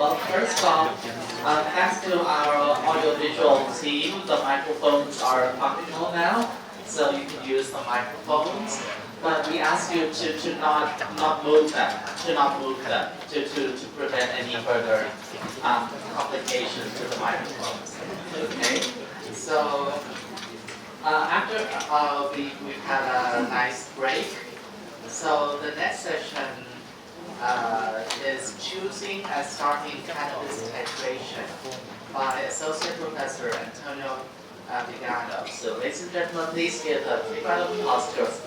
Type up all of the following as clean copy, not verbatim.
Well, first off, thanks to our audiovisual team, the microphones are functional now, so you can use the microphones. But we ask you to not move them, to prevent any further complications to the microphones. Okay. So after we've had a nice break. So the next session is choosing and starting cannabis titration by Associate Professor Antonio Vigano. So ladies and gentlemen, please give a big round of applause to us.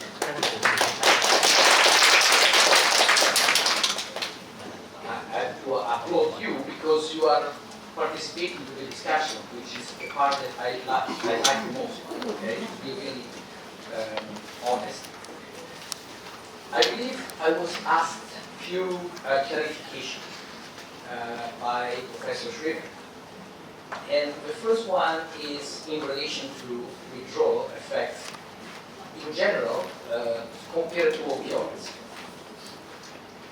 I have to applaud you because you are participating in the discussion, which is the part that I like the most. Okay, to be really honest. I believe I was asked few clarifications by Professor Schreiber. And the first one is in relation to withdrawal effects in general compared to opioids.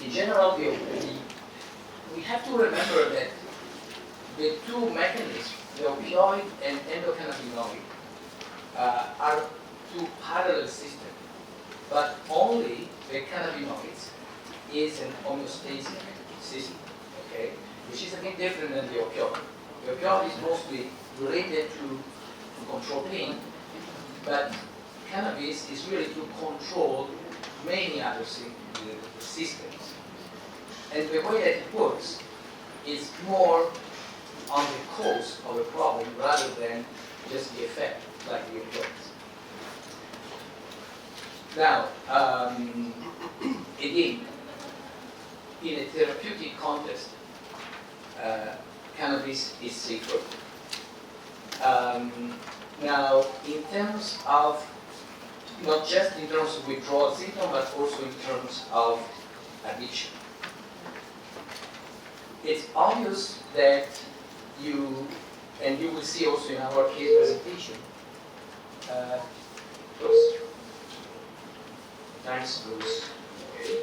In general, we have to remember that the two mechanisms, the opioid and endocannabinoid, are two parallel systems, but only the cannabinoids is an homeostatic system, okay, which is a bit different than the opioid. The opioid is mostly related to control pain, but cannabis is really to control many other systems. And the way that it works is more on the cause of the problem rather than just the effect, like the opioids. Now, again, in a therapeutic context, cannabis is safer. Now, in terms of, not just in terms of withdrawal symptom, but also in terms of addiction. It's obvious that and you will see also in our case presentation, Thanks, Bruce. Okay.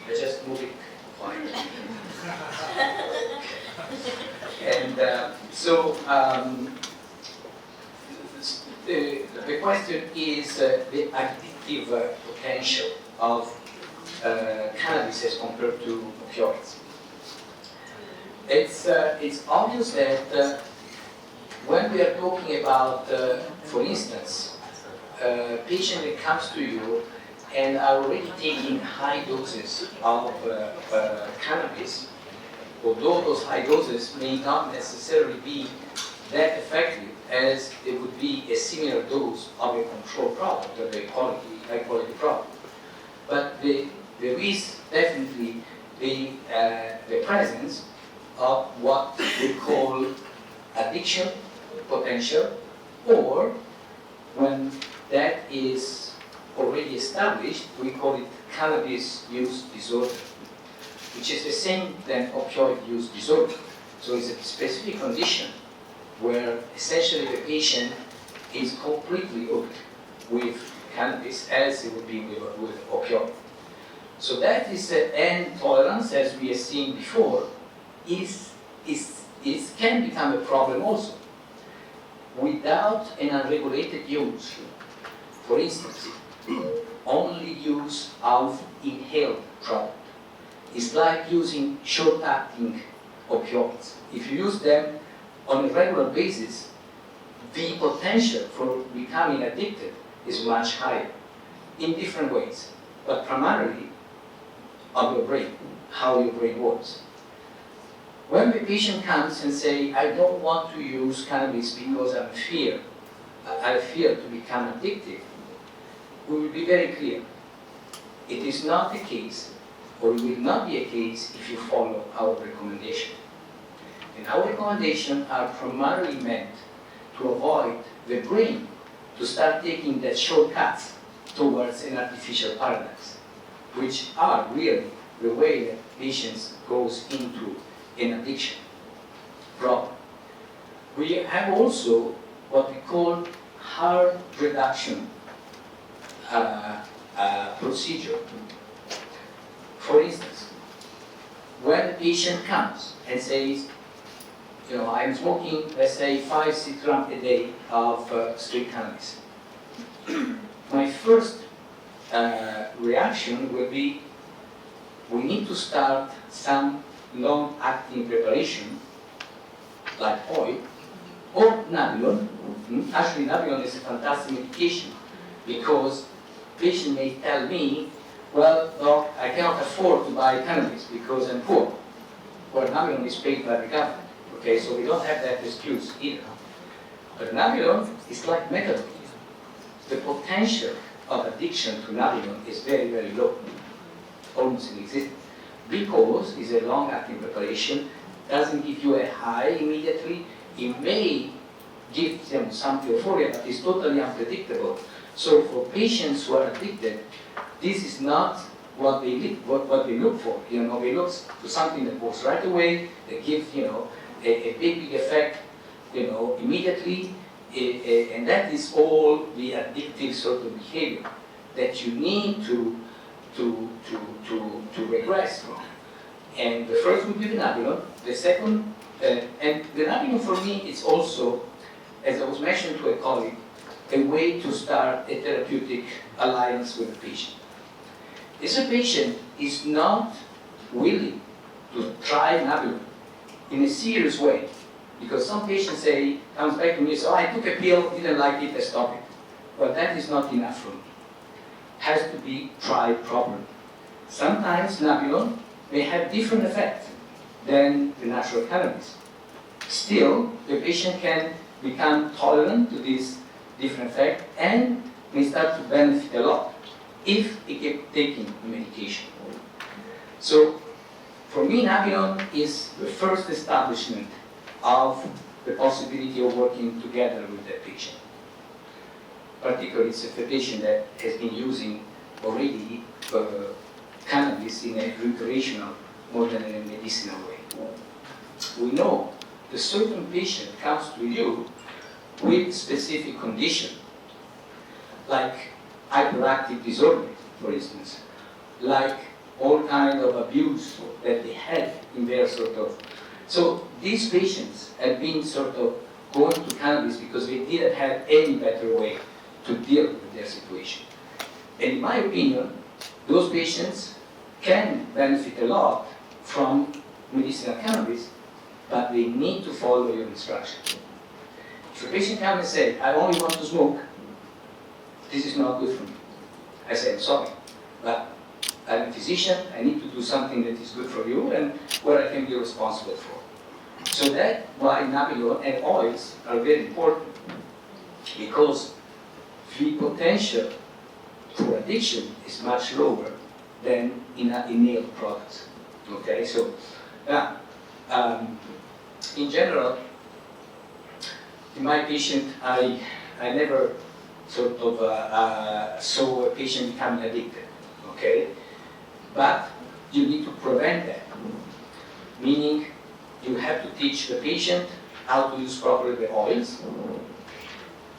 I just move it fine. And the question is the addictive potential of cannabis as compared to opioids. It's obvious that when we are talking about, for instance, a patient that comes to you and are already taking high doses of cannabis, although those high doses may not necessarily be that effective as it would be a similar dose of a control product or a high quality product. But there is definitely the presence of what we call addiction potential, or when that is already established, we call it cannabis use disorder, which is the same than opioid use disorder. So it's a specific condition where essentially the patient is completely hooked with cannabis as it would be with opioid. So that is and tolerance, as we have seen before, can become a problem also. Without an unregulated use, for instance, only use of inhaled product. It's like using short-acting opioids. If you use them on a regular basis, the potential for becoming addicted is much higher in different ways, but primarily on your brain, how your brain works. When the patient comes and say, I don't want to use cannabis because I fear to become addicted, we will be very clear. It is not the case, or it will not be a case if you follow our recommendation. And our recommendations are primarily meant to avoid the brain to start taking that shortcuts towards an artificial paradox, which are really the way that patients goes into an addiction problem. We have also what we call harm reduction procedure. For instance, when that patient comes and says, I'm smoking, let's say, 5-6 grams a day of straight cannabis. My first reaction will be, we need to start some long-acting preparation, like oil, or Nabilon. Actually, Nabilon is a fantastic medication because patient may tell me, well, doc, I cannot afford to buy cannabis because I'm poor. Well, Nabilon is paid by the government. Okay, so we don't have that excuse either. But Nabilon is like methadone. The potential of addiction to Nabilon is very, very low, almost inexistent, because it's a long-acting preparation, doesn't give you a high immediately. It may give them some euphoria, but it's totally unpredictable. So for patients who are addicted, this is not what they look for. They look for something that works right away, that gives a big effect, immediately, and that is all the addictive sort of behavior that you need to regress from. And the first would be the Nabilon. The second, and the Nabilon for me is also, as I was mentioning to a colleague, a way to start a therapeutic alliance with the patient. If a patient is not willing to try Nabilon in a serious way, because some patients comes back to me and says, I took a pill, didn't like it, I stopped it. Well, that is not enough for me. It has to be tried properly. Sometimes Nabilon may have different effects than the natural cannabis. Still, the patient can become tolerant to this different effect and may start to benefit a lot if he kept taking the medication. So, for me, Nabilon is the first establishment of the possibility of working together with the patient. Particularly, it's a patient that has been using already cannabis in a recreational more than in a medicinal way. We know the certain patient comes to you with specific condition, like hyperactive disorder, for instance, like all kind of abuse that they had in their So these patients have been going to cannabis because they didn't have any better way to deal with their situation. And in my opinion, those patients can benefit a lot from medicinal cannabis, but they need to follow your instructions. If a patient comes and says, I only want to smoke, this is not good for me. I say, I'm sorry, but I'm a physician, I need to do something that is good for you and what I can be responsible for. So that's why Nabilon and oils are very important, because the potential for addiction is much lower than in inhaled products. Okay, so now, in general, in my patient, I never saw a patient becoming addicted. Okay, but you need to prevent that. Meaning, you have to teach the patient how to use properly the oils.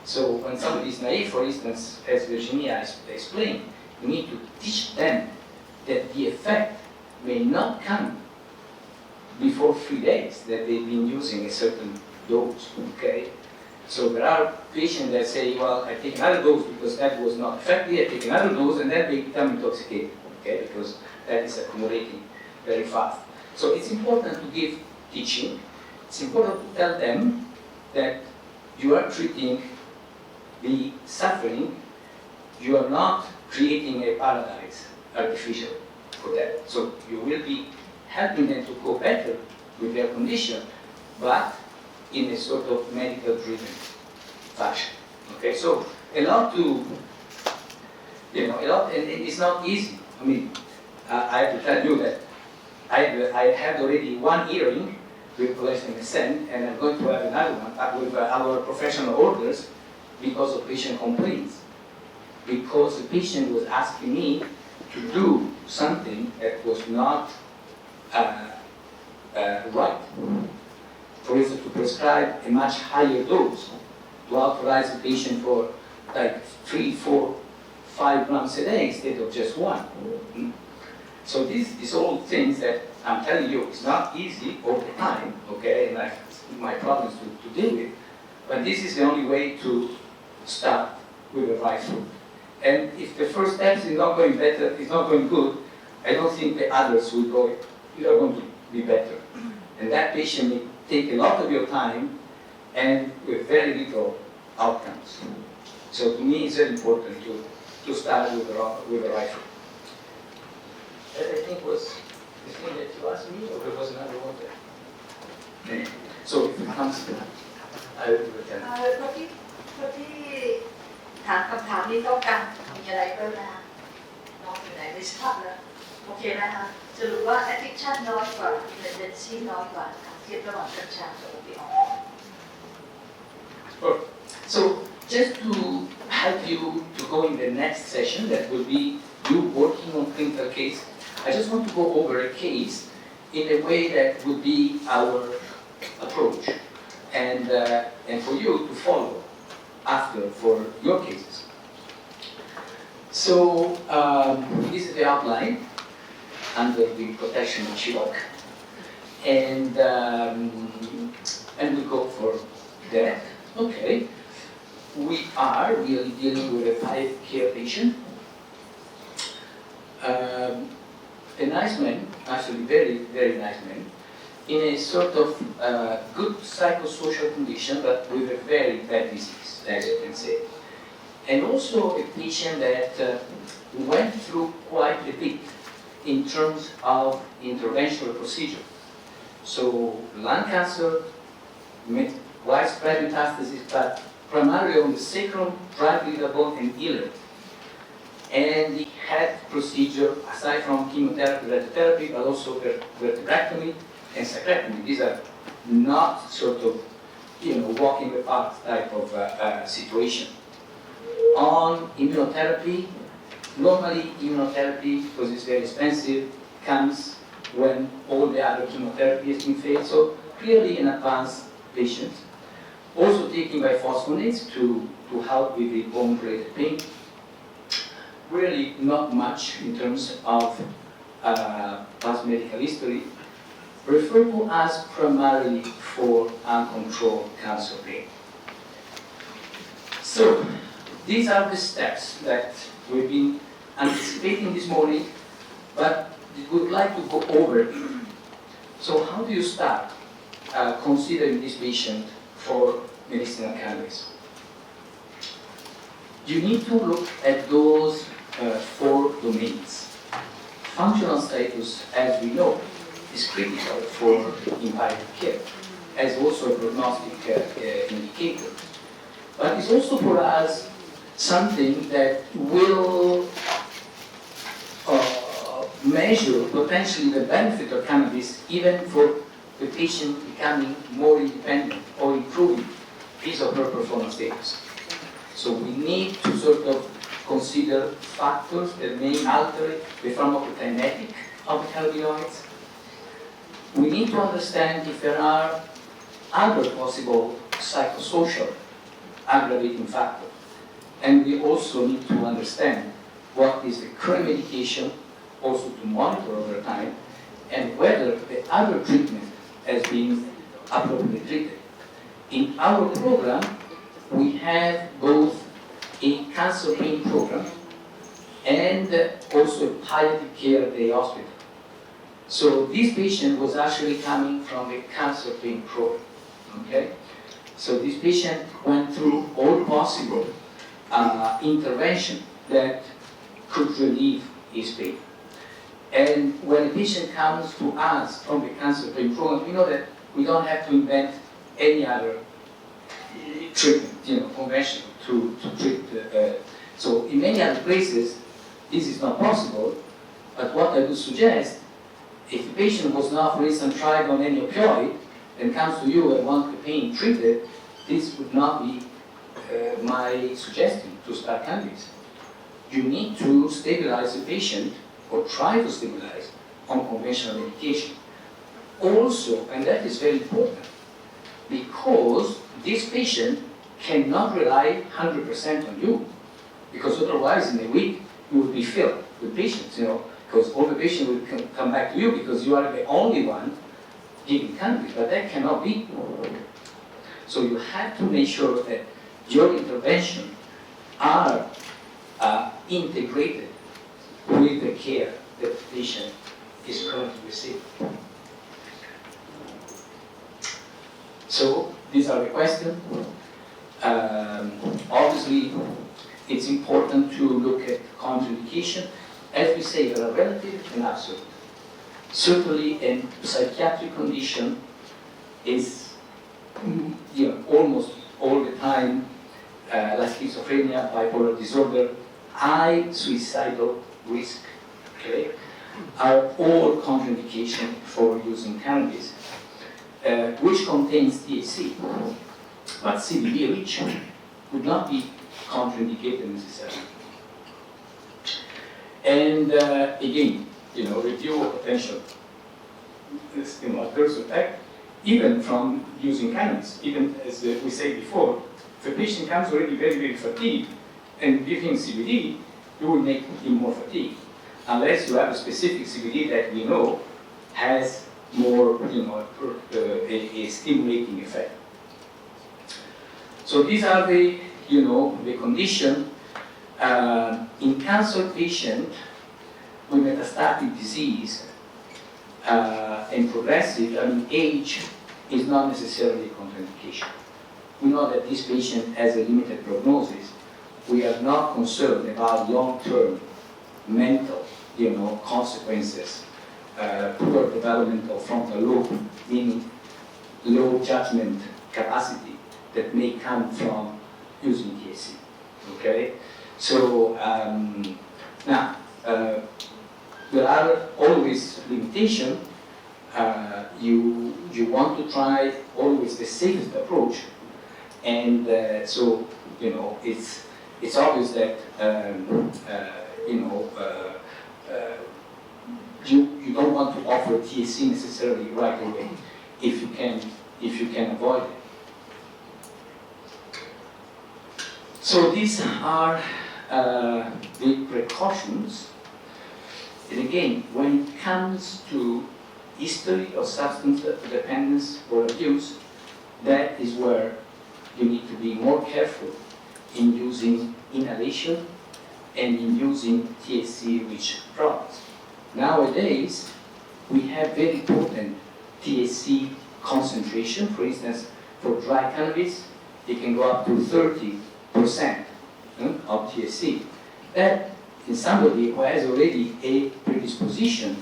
So when somebody is naive, for instance, as Virginia explained, you need to teach them that the effect may not come before 3 days that they've been using a certain dose, okay? So there are patients that say, well, I take another dose because that was not effective, I take another dose and then they become intoxicated, okay? Because that is accumulating very fast. So it's important to give teaching. It's important to tell them that you are treating the suffering, you are not creating a paradise artificial for that. So you will be helping them to go better with their condition, but in a sort of medical-driven fashion. Okay, so a lot, and it's not easy. I mean, I have to tell you that I had already one hearing with Palliative and I'm going to have another one with our professional orders because of patient complaints. Because the patient was asking me to do something that was not right. For instance, to prescribe a much higher dose, to authorize the patient for like 3, 4, 5 grams a day instead of just 1. So these is all things that I'm telling you, it's not easy all the time, okay, and I have my problems to deal with, but this is the only way to start with the right foot. And if the first steps is not going better, is not going good, I don't think the others will go, are going to be better. And that patient may take a lot of your time and with very little outcomes. So to me, it's very important to start with the right foot. That I think was the thing that you asked me, or there was another one there? So if it comes to that, I will return. ที่ถามคำถามนี้ต้องการมีอะไรเพิ่มนะคะน้องอยู่ไหนไม่ทราบแล้วโอเคนะคะสรุปว่า addiction น้อยกว่า dependency น้อยกว่าเทียบระหว่างกัญชากับโอปิออยด์ So just to help you to go in the next session, that will be you working on clinical case. I just want to go over a case in a way that would be our approach, and for you to follow after for your cases. So this is the outline under the protection of Chivok, and we go for that. Okay, we are really dealing with a 5-care patient. A nice man, actually very, very nice man, in a sort of good psychosocial condition, but with a very bad disease, as you can say. And also a patient that went through quite a bit in terms of interventional procedure. So lung cancer, widespread metastasis, but primarily on the sacrum, right liver bone, and ileum. And he had procedure aside from chemotherapy, radiotherapy, but also vertebrectomy and sacrectomy. These are not sort of, walk in the park type of situation. On immunotherapy, normally immunotherapy, because it's very expensive, comes when all the other chemotherapy has been failed. So clearly an advanced patient. Also taking biphosphonates to help with the bone-related pain. Really not much in terms of past medical history. Refer to us primarily for uncontrolled cancer pain. So these are the steps that we've been anticipating this morning, but we would like to go over. So how do you start considering this patient for medicinal cannabis? You need to look at those 4 domains. Functional status, as we know, is critical for palliative care, as also a prognostic indicator. But it's also for us something that will measure potentially the benefit of cannabis even for the patient becoming more independent or improving his or her performance status. So we need to sort of consider factors that may alter the pharmacokinetic of the cannabinoids. We need to understand if there are other possible psychosocial aggravating factors. And we also need to understand what is the current medication, also to monitor over time, and whether the other treatment has been appropriately treated. In our program, we have both a cancer pain program and also a palliative care at the hospital. So this patient was actually coming from a cancer pain program, okay? So this patient went through all possible intervention that could relieve his pain. And when a patient comes to us from the cancer pain program, we know that we don't have to invent any other treatment, conventional to treat. So in many other places, this is not possible. But what I would suggest, if the patient was not, for instance, tried on any opioid and comes to you and wants the pain treated, this would not be my suggestion to start cannabis. You need to stabilize the patient or try to stabilize on conventional medication. Also, and that is very important, because this patient cannot rely 100% on you, because otherwise in a week you will be filled with patients. because all the patients will come back to you because you are the only one giving cannabis, but that cannot be. So you have to make sure that your intervention are integrated with the care that the patient is currently receiving. So these are the questions. Obviously, it's important to look at contraindication. As we say, there are relative and absolute. Certainly, a psychiatric condition is almost all the time, like schizophrenia, bipolar disorder, high suicidal risk, okay, are all contraindication for using cannabis, which contains THC. But CBD rich would not be contraindicated necessarily. And again, review of potential adverse effect, even from using cannabis. Even as we said before, if a patient comes already very, very fatigued, and give him CBD, you will make him more fatigued, unless you have a specific CBD that we know has more, a stimulating effect. So these are the, the condition. In cancer patient with metastatic disease and progressive, age is not necessarily a contraindication. We know that this patient has a limited prognosis. We are not concerned about long-term mental, consequences, poor development of frontal lobe, meaning low judgment capacity that may come from using THC. Okay, so now there are always limitations. You want to try always the safest approach, and so it's obvious that you don't want to offer THC necessarily right away if you can avoid it. So these are the precautions. And again, when it comes to history of substance dependence or abuse, that is where you need to be more careful in using inhalation and in using THC-rich products. Nowadays, we have very potent THC concentration. For instance, for dry cannabis, it can go up to 30% of THC. That in somebody who has already a predisposition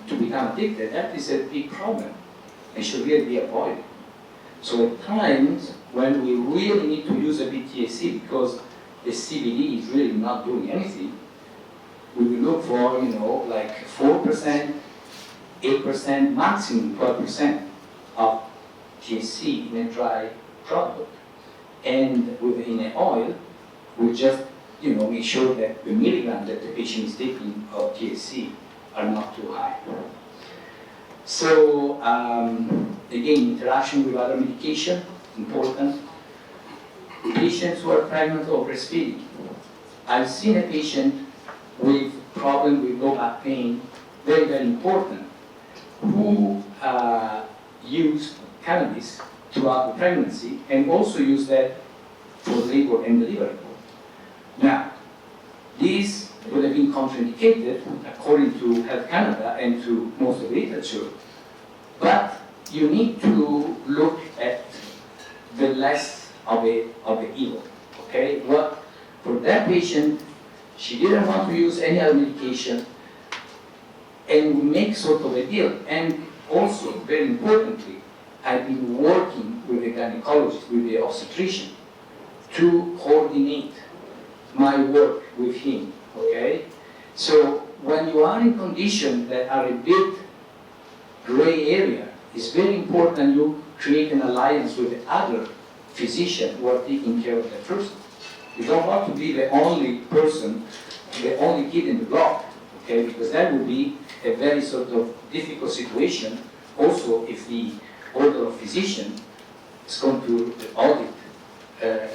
to become addicted, that is a big problem and should really be avoided. So at times when we really need to use a bit THC because the CBD is really not doing anything, we will look for, like 4%, 8%, maximum 12% of THC in a dry product. And in an oil, we just, make sure that the milligram that the patient is taking of THC are not too high. So, again, interaction with other medication, important. Patients who are pregnant or breastfeeding. I've seen a patient with problem with low back pain, very, very important, who used cannabis throughout the pregnancy and also used that for labor and delivery. Now, these would have been contraindicated according to Health Canada and to most of the literature, but you need to look at the less of the evil. Okay, what for that patient, she didn't want to use any other medication, and we make sort of a deal. And also, very importantly, I've been working with the gynecologist, with the obstetrician, to coordinate my work with him. Okay, so when you are in conditions that are a bit gray area, it's very important you create an alliance with the other physician who are taking care of that person. You don't want to be the only person, the only kid in the block, okay? Because that would be a very sort of difficult situation. Also, if the order of physician is going to audit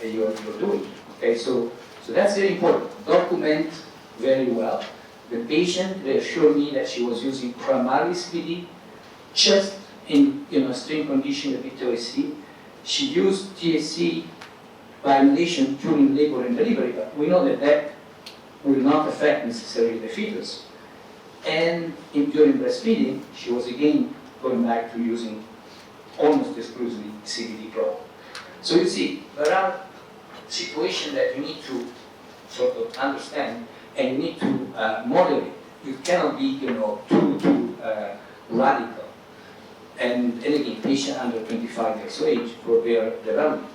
you're doing, okay? So that's very important. Document very well. The patient assured me that she was using primarily CBD, just in strain condition of PTSD. She used THC by inhalation during labor and delivery, but we know that that will not affect necessarily the fetus. And during breastfeeding, she was again going back to using almost exclusively CBD product. So you see, there are situations that you need to sort of understand and you need to moderate. You cannot be, too radical. And again, patient under 25 years of age for their development.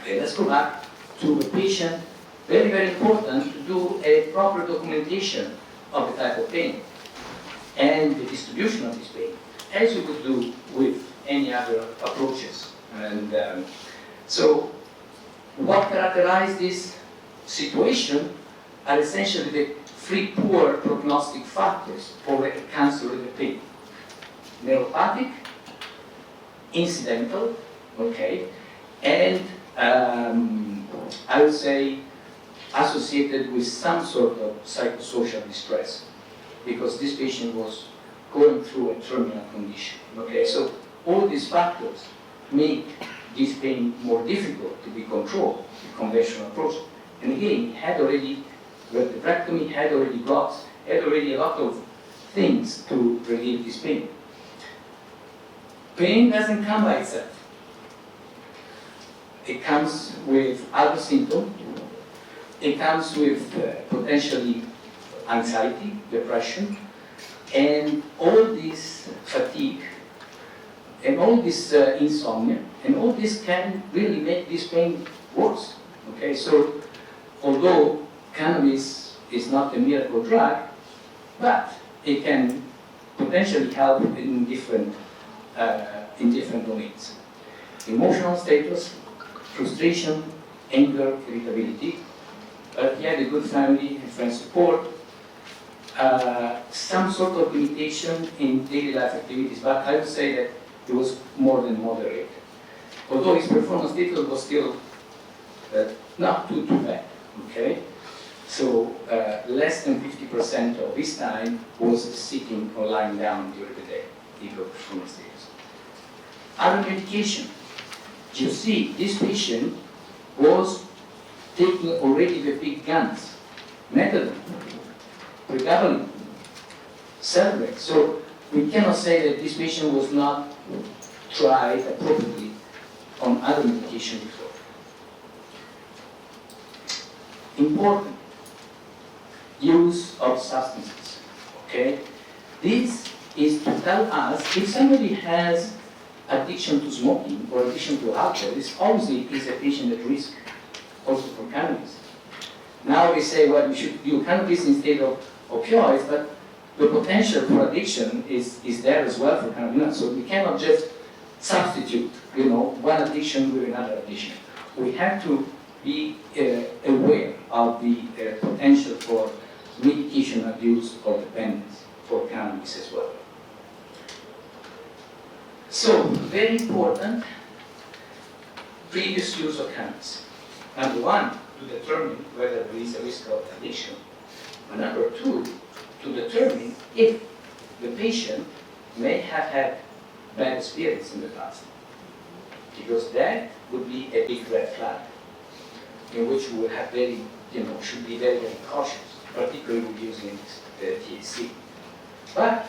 Okay, let's go back to the patient. Very, very important to do a proper documentation of the type of pain and the distribution of this pain, as you would do with any other approaches. And so what characterizes this situation are essentially the three poor prognostic factors for a cancer-related pain. Neuropathic, incidental, okay, and I would say associated with some sort of psychosocial distress, because this patient was going through a terminal condition. Okay, so all these factors make this pain more difficult to be controlled with conventional approach. And again, vertebrectomy had already blocks, had already a lot of things to relieve this pain. Pain doesn't come by itself. It comes with other symptoms. It comes with potentially anxiety, depression, and all this fatigue, and all this insomnia, and all this can really make this pain worse. Okay, so although cannabis is not a miracle drug, but it can potentially help in different domains. Emotional status, frustration, anger, irritability. He had a good family and friend support, some sort of limitation in daily life activities, but I would say that it was more than moderate. Although his performance status was still not too bad, okay? So less than 50% of his time was sitting or lying down during the day, if your performance status. Other medication. You see, this patient was taking already the big guns, methadone, pregabalin, Celebrex. So we cannot say that this patient was not tried appropriately on other medication before. Important use of substances. Okay, this is to tell us if somebody has addiction to smoking or addiction to alcohol, this obviously is a patient at risk also for cannabis. Now we say, well, we should do cannabis instead of opioids, but the potential for addiction is there as well for cannabis. So we cannot just substitute, one addiction with another addiction. We have to be aware of the potential for medication abuse or dependence for cannabis as well. So, very important, previous use of cannabis. Number one, to determine whether there is a risk of addiction. And number two, to determine if the patient may have had bad experience in the past. Because that would be a big red flag, in which we will have should be very, very cautious, particularly with using THC. But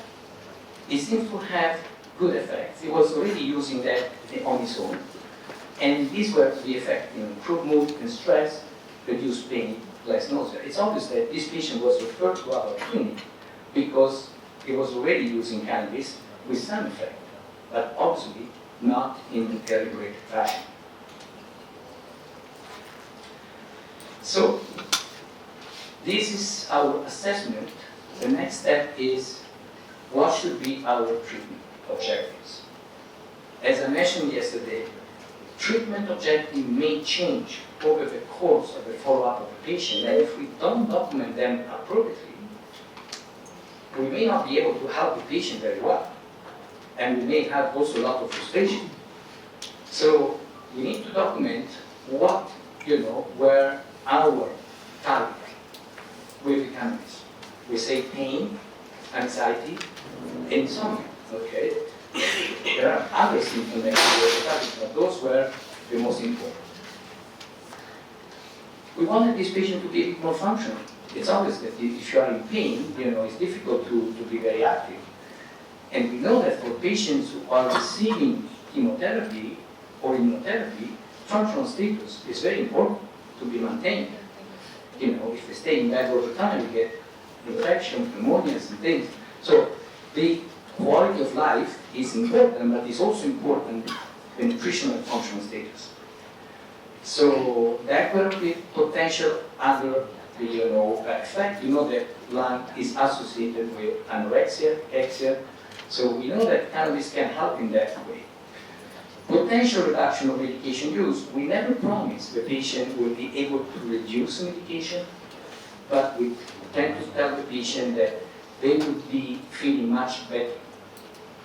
it seems to have good effects. He was already using that on his own. And these were the effect, improve mood and stress, reduce pain, less nausea. It's obvious that this patient was referred to our clinic because he was already using cannabis with some effect, but obviously not in a deliberate fashion. So, this is our assessment. The next step is what should be our treatment objectives. As I mentioned yesterday, treatment objective may change over the course of the follow-up of the patient, and if we don't document them appropriately, we may not be able to help the patient very well, and we may have also a lot of frustration. So we need to document were our target with the cannabis. we say pain, anxiety, insomnia. Okay? There are other symptoms that we were talking about. Those were the most important. We wanted this patient to be a bit more functional. It's obvious that if you are in pain, it's difficult to be very active. And we know that for patients who are receiving chemotherapy or immunotherapy, functional status is very important to be maintained. If they stay in bed all the time, you get infection, pneumonias and things. So the quality of life is important, but it's also important the nutritional and functional status. So that could be potential other effect. That lung is associated with anorexia, cachexia. So we know that cannabis can help in that way. Potential reduction of medication use. We never promise the patient will be able to reduce medication, but we tend to tell the patient that they would be feeling much better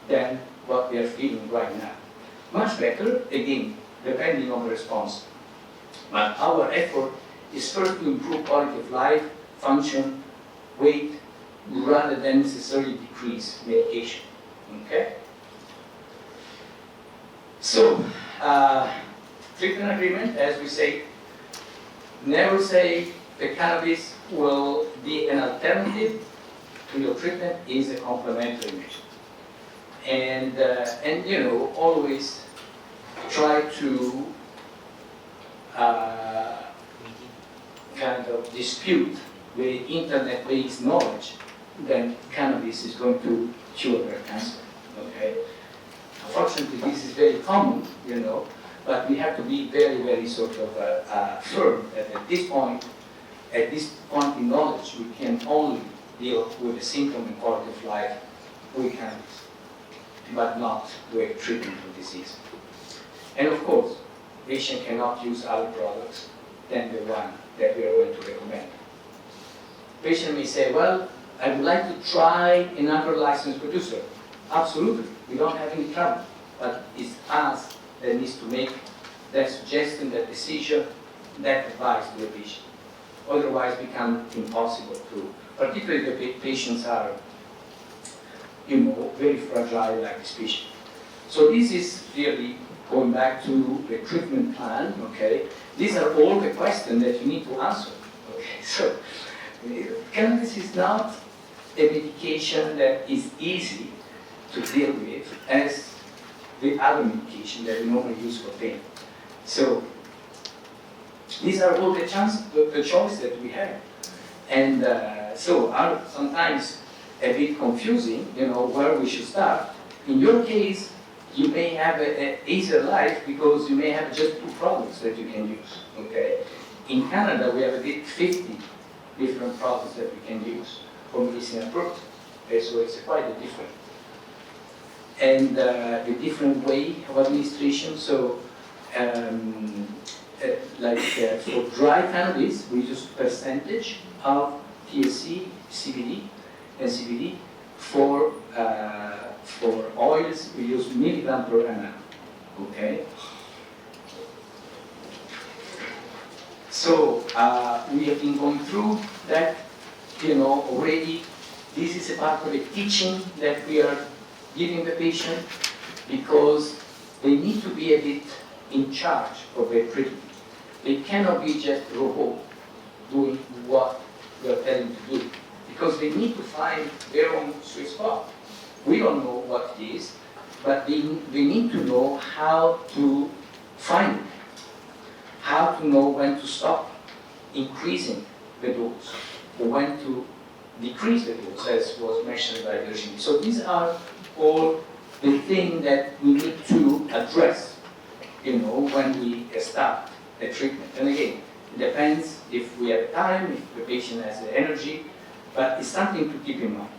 than what they are feeling right now. Much better, again, depending on the response. But our effort is first to improve quality of life, function, weight, rather than necessarily decrease medication. Okay? So, treatment agreement, as we say, never say the cannabis will be an alternative to your treatment, is a complementary measure. And always try to kind of dispute with internet-based knowledge that cannabis is going to cure their cancer. Okay? Unfortunately, this is very common, but we have to be very, very sort of firm that at this point in knowledge, we can only deal with the symptom and quality of life with cannabis, but not with treatment of disease. And of course, patient cannot use other products than the one that we are going to recommend. Patient may say, well, I would like to try another licensed producer. Absolutely, we don't have any trouble, but it's us that needs to make that suggestion, that decision, that advice to the patient. Otherwise, it becomes impossible to, particularly the patients are, very fragile like this patient. So this is really going back to the treatment plan, okay? These are all the questions that you need to answer, okay? So, cannabis is not a medication that is easy to deal with as the other medication that we normally use for pain. So, these are all the choices that we have. And so are sometimes a bit confusing, where we should start. In your case, you may have an easier life because you may have just 2 products that you can use, okay? In Canada, we have a bit 50 different products that we can use for medicinal purpose. Okay, so it's quite a different. And the different way of administration, so for dry cannabis, we use percentage of THC, CBD, and CBD. For oils, we use milligram per ml. Okay. So we have been going through that, already. This is a part of the teaching that we are giving the patient because they need to be a bit in charge of their treatment. They cannot be just robot doing what we are telling them to do because they need to find their own sweet spot. We don't know what it is, but they need to know how to find it, how to know when to stop increasing the dose or when to decrease the dose, as was mentioned by Virginie. So these are all the things that we need to address, when we start the treatment. And again, it depends if we have time, if the patient has the energy, but it's something to keep in mind.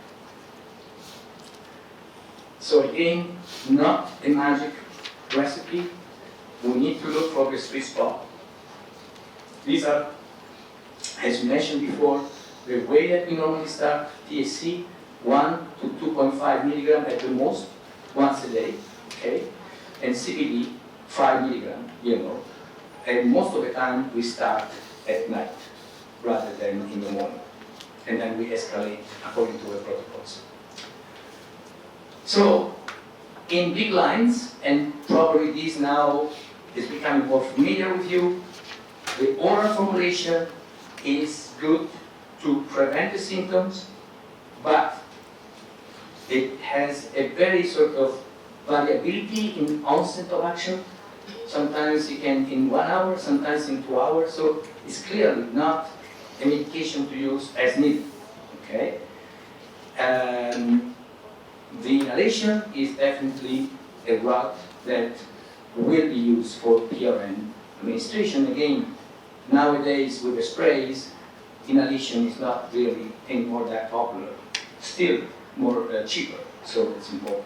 So again, not a magic recipe. We need to look for the sweet spot. These are, as you mentioned before, the way that we normally start THC, 1 to 2.5 milligram at the most, once a day, okay? And CBD, 5 milligram, And most of the time we start at night rather than in the morning. and then we escalate according to the protocols. So, in big lines, and probably this now is becoming more familiar with you, the oral formulation is good to prevent the symptoms, but it has a very sort of variability in onset of action. Sometimes it can in 1 hour, sometimes in 2 hours, so it's clearly not a medication to use as needed, okay? The inhalation is definitely a route that will be used for PRN administration. Again, nowadays with the sprays, inhalation is not really anymore that popular. Still more cheaper, so it's important.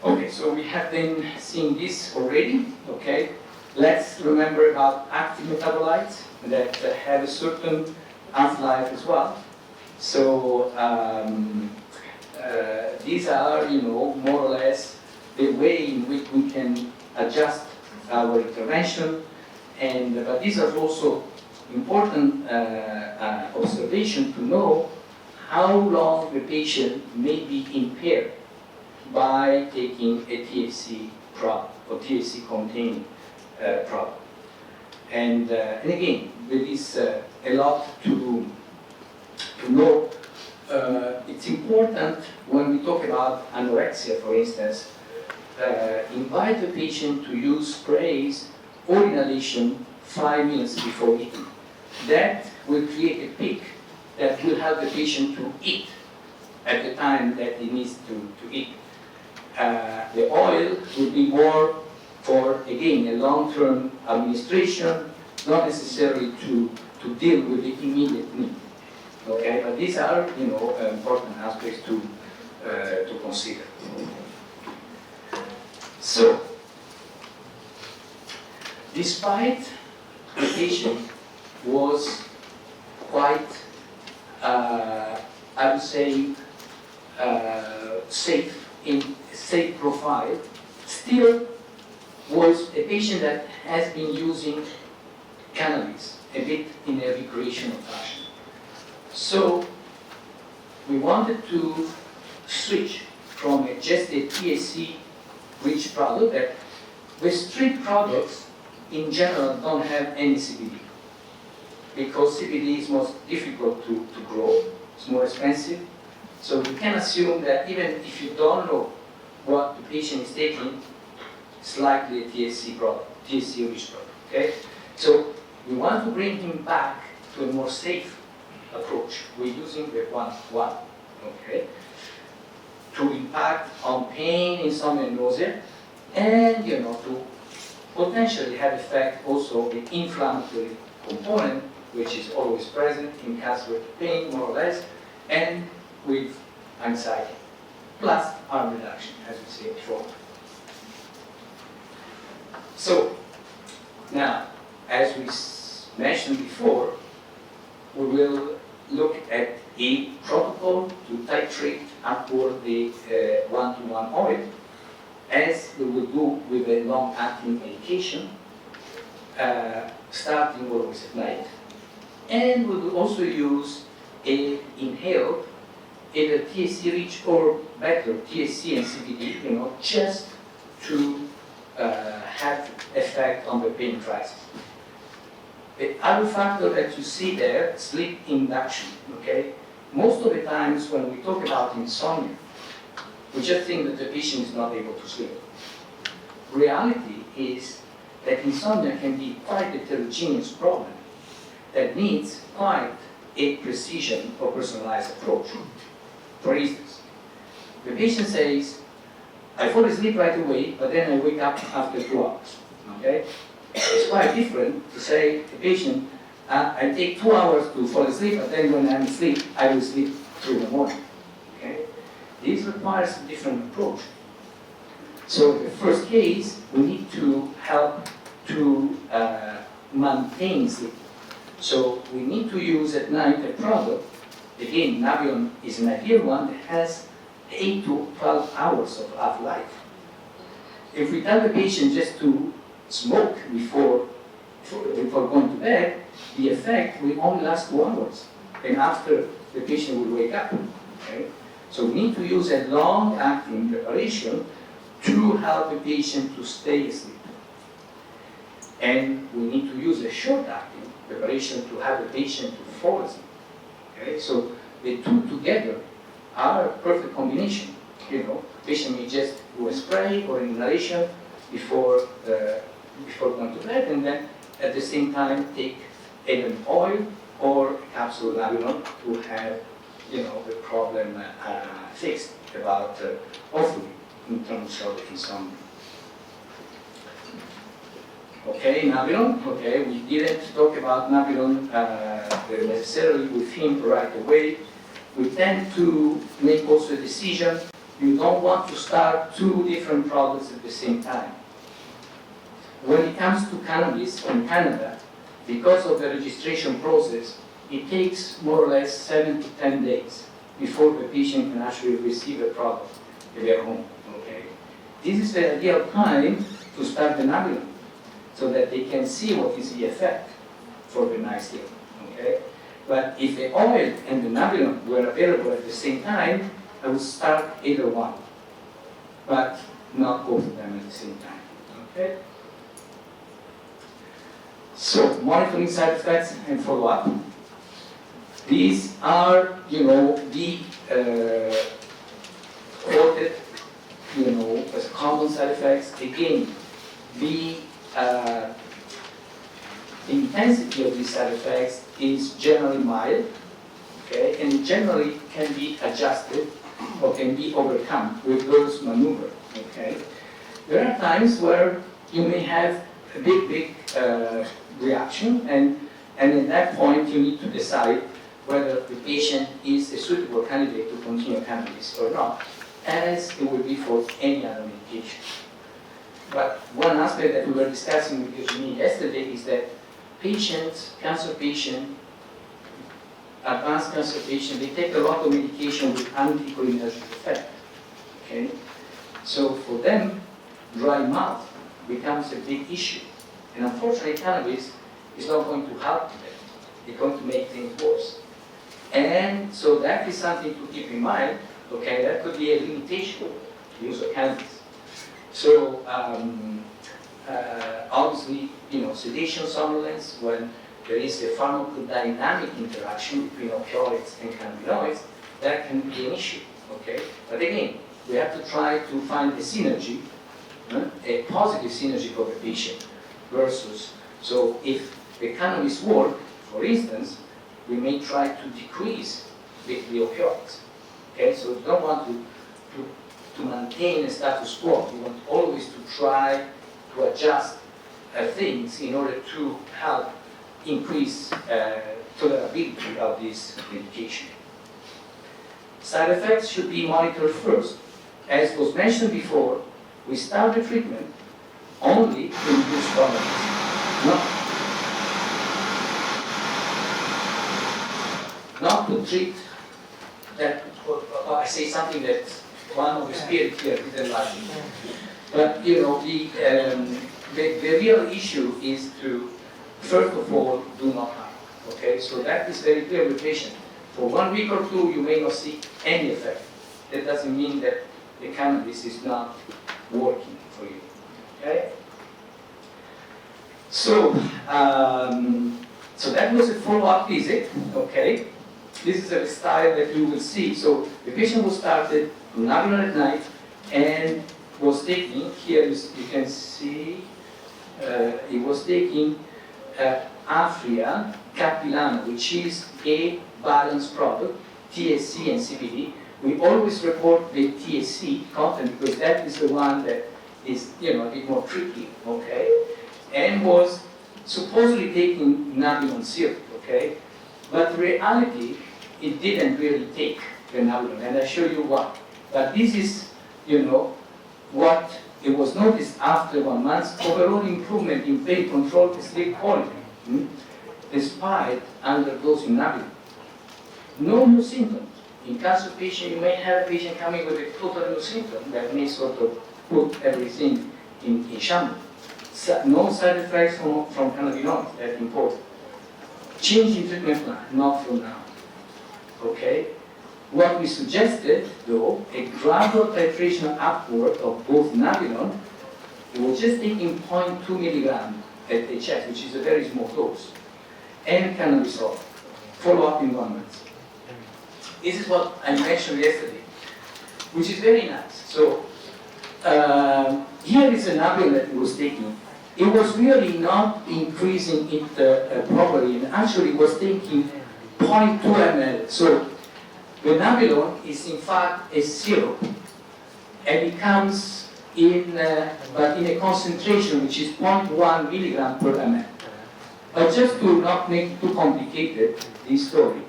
Okay, so we have been seeing this already, okay? Let's remember about active metabolites that have a certain half-life as well. So these are, more or less the way in which we can adjust our intervention, but these are also important observation to know how long the patient may be impaired by taking a THC product or THC containing product. And again, there is a lot to know. It's important when we talk about anorexia, for instance, invite the patient to use sprays or inhalation 5 minutes before eating. That will create a peak that will help the patient to eat at the time that he needs to eat. The oil will be more for, again, a long-term administration, not necessarily to deal with the immediate need. Okay, but these are, important aspects to consider. So, despite the patient was quite, I would say, safe profile, still was a patient that has been using cannabis a bit in a recreational fashion. So we wanted to switch from just a THC-rich product that the street products in general don't have any CBD, because CBD is most difficult to grow, it's more expensive. So we can assume that even if you don't know what the patient is taking, it's likely a THC product, THC-rich product, okay? So we want to bring him back to a more safe approach. We're using the 1-1, okay? To impact on pain, insomnia, nausea, and, to potentially have effect also the inflammatory component, which is always present in cases with pain, more or less, and with anxiety, plus harm reduction, as we said before. So, now, as we mentioned before, we will look at a protocol to titrate upward the 1-to-1 oil, as we will do with a long-acting medication, starting always at night. And we will also use a inhaled, either THC-rich or better, THC and CBD, just to have effect on the pain crisis. The other factor that you see there, sleep induction, okay? Most of the times when we talk about insomnia, we just think that the patient is not able to sleep. Reality is that insomnia can be quite a heterogeneous problem that needs quite a precision or personalized approach. For instance, the patient says, I fall asleep right away, but then I wake up after 2 hours, okay? It's quite different to say to the patient, I take 2 hours to fall asleep, but then when I'm asleep, I will sleep through the morning, okay? This requires a different approach. So in the first case, we need to help to maintain sleep. So we need to use at night a product, again, Navion is an ideal one that has 8 to 12 hours of half-life. If we tell the patient just to smoke before before going to bed, the effect will only last 2 hours. And after, the patient will wake up. Okay? So we need to use a long-acting preparation to help the patient to stay asleep. And we need to use a short-acting preparation to help the patient to fall asleep. Okay? So the two together are a perfect combination. You know, patient may just do a spray or an inhalation before going to bed, and then at the same time take either an oil or a capsule Nabilon to have, you know, the problem fixed about hopefully in terms of insomnia. Okay, Nabilon. Okay, we didn't talk about Nabilon necessarily with him right away. We tend to make also a decision. You don't want to start 2 different products at the same time. When it comes to cannabis in Canada, because of the registration process, it takes more or less 7 to 10 days before the patient can actually receive a product at their home. Okay, this is the ideal time to start the Nabilon, so that they can see what is the effect for the night sleep. Okay, but if the oil and the Nabilon were available at the same time, I would start either one, but not both of them at the same time. Okay. So monitoring side effects and follow-up. These are, you know, the quoted, you know, as common side effects. Again, the intensity of these side effects is generally mild, okay, and generally can be adjusted or can be overcome with those maneuvers. Okay, there are times where you may have a big reaction, and at that point you need to decide whether the patient is a suitable candidate to continue cannabis or not, as it would be for any other medication. But one aspect that we were discussing with Eugenie yesterday is that patients, cancer patients, advanced cancer patients, they take a lot of medication with anticholinergic effect. Okay, so for them, dry mouth becomes a big issue, and unfortunately, cannabis is not going to help them. It's going to make things worse, and so that is something to keep in mind. Okay, that could be a limitation to use of cannabis. So obviously, you know, sedation somnolence, when there is a pharmacodynamic interaction between opioids and cannabinoids, that can be an issue, okay? But again, we have to try to find a synergy, a positive synergy for the patient versus, so if the cannabis work, for instance, we may try to decrease the opioids, okay? So we don't want to maintain a status quo. We want always to try to adjust things in order to help increase tolerability of this medication. Side effects should be monitored first. As was mentioned before, we start the treatment only to reduce tolerance. Not to treat that, I say something that one of the spirit here didn't like. But you know, the real issue is to, first of all, do not harm. Okay, so that is very clear with patient. For 1 week or 2, you may not see any effect. That doesn't mean that the cannabis is not working for you. Okay. So, so that was a follow-up visit. Okay. This is a style that you will see. So the patient was started Nabilon at night and was taking, here you can see, he was taking Afria Capilano, which is a balanced product, THC and CBD. We always report the THC content because that is the one that is, you know, a bit more tricky, okay? And was supposedly taking Nabilon syrup, okay? But in reality, it didn't really take the Nabilon, and I'll show you why. But this is, you know, what it was noticed after 1 month, overall improvement in pain control and sleep quality, despite underdosing Nabilon. No new symptoms. In cancer patient, you may have a patient coming with a total new symptom that may sort of put everything in shambles. no side effects from cannabinoids, that's important. Change in treatment plan, not for now. Okay? What we suggested, though, a gradual titration upward of both Nabilon, it was just taking 0.2 milligram at the chest, which is a very small dose, and cannabis oil. Follow up in 1 month. This is what I mentioned yesterday, which is very nice. So, here is a Nabilon that he was taking. It was really not increasing it properly, and actually was taking 0.2 ml. So, the Nabilon is in fact a syrup, and it comes in, but in a concentration which is 0.1 milligram per ml. But just to not make too complicated this story,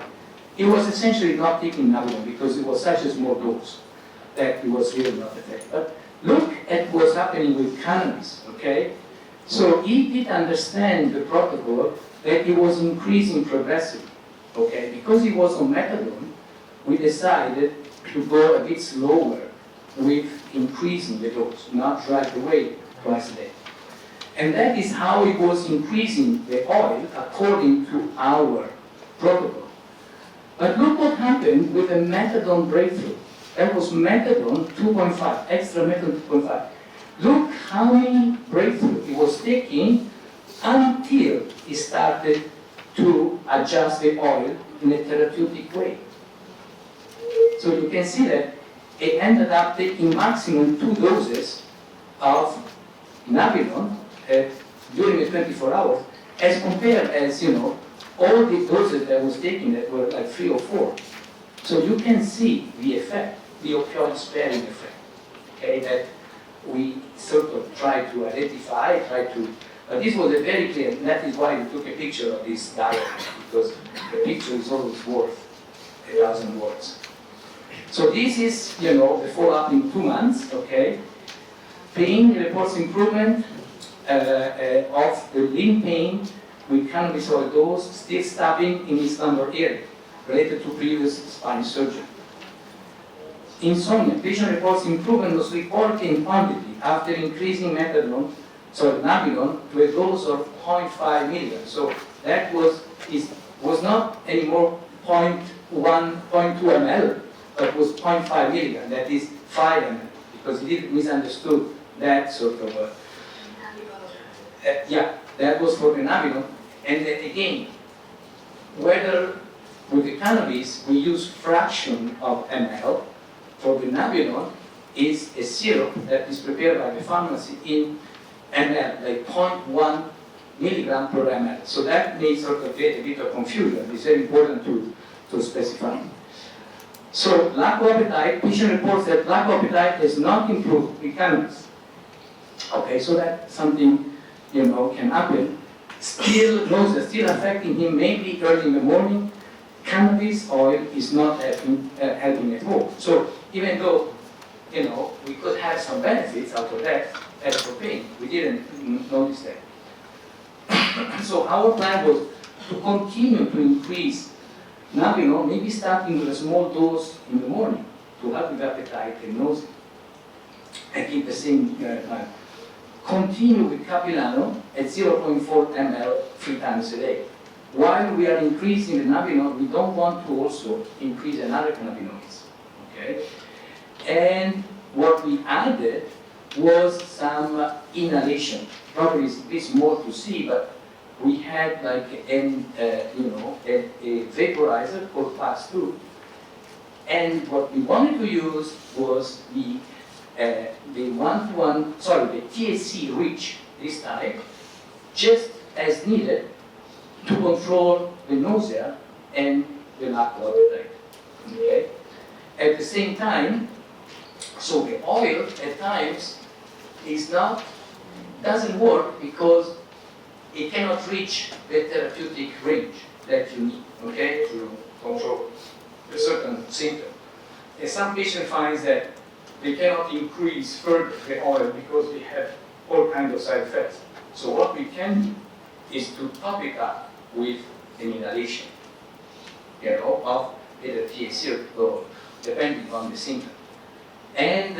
it was essentially not taking Nabilon because it was such a small dose that it was really not effective. But look at what's happening with cannabis, okay? So he did understand the protocol that it was increasing progressively, okay? Because he was on methadone, we decided to go a bit slower with increasing the dose, not right away twice a day. And that is how it was increasing the oil according to our protocol. But look what happened with the methadone breakthrough. That was methadone 2.5, extra methadone 2.5. Look how many breakthroughs it was taking until it started to adjust the oil in a therapeutic way. So you can see that it ended up taking maximum 2 doses of Nabilon during the 24 hours, as compared as, all the doses that I was taking that were like 3 or 4. So you can see the effect, the opioid sparing effect, okay, that we sort of try to identify, but this was a very clear, and that is why we took a picture of this diagram, because the picture is always worth 1,000 words. So this is, the follow-up in 2 months, okay? Pain reports improvement of the limb pain with cannabis oil dose, still stabbing in his lumbar area, related to previous spine surgery. Insomnia, patient reports improvement of sleep quality and quantity after increasing Nabilon to a dose of 0.5 milligrams. So that was not anymore 0.1, 0.2 ml, but was 0.5 milligram, that is 5 ml, because he did misunderstood that sort of, that was for the Nabilon. And then again, whether with the cannabis we use fraction of ml, for the Nabilon is a syrup that is prepared by the pharmacy in ml, like 0.1 milligram per ml. So that may sort of get a bit of confusion. It's very important to specify. So lack of appetite, patient reports that lack of appetite has not improved with cannabis. Okay, so that's something, can happen. Still, nausea still affecting him mainly early in the morning. Cannabis oil is not helping at all. So even though, we could have some benefits out of that, as for pain, we didn't notice that. So our plan was to continue to increase Nabilon, maybe starting with a small dose in the morning to help with appetite and nausea, and keep the same time. Continue with Capilano at 0.4 ml 3 times a day. While we are increasing the Nabilon, we don't want to also increase another cannabinoids. Okay? And what we added was some inhalation. Probably it's a bit more to see, but we had like a vaporizer called Class 2. And what we wanted to use was the THC rich this time, just as needed to control the nausea and the lack of appetite. Okay? At the same time, so the oil at times doesn't work because it cannot reach the therapeutic range that you need, okay, to control a certain symptom. And some patient finds that they cannot increase further the oil because they have all kinds of side effects. So what we can do is to top it up with an inhalation, of either THC or depending on the symptom. And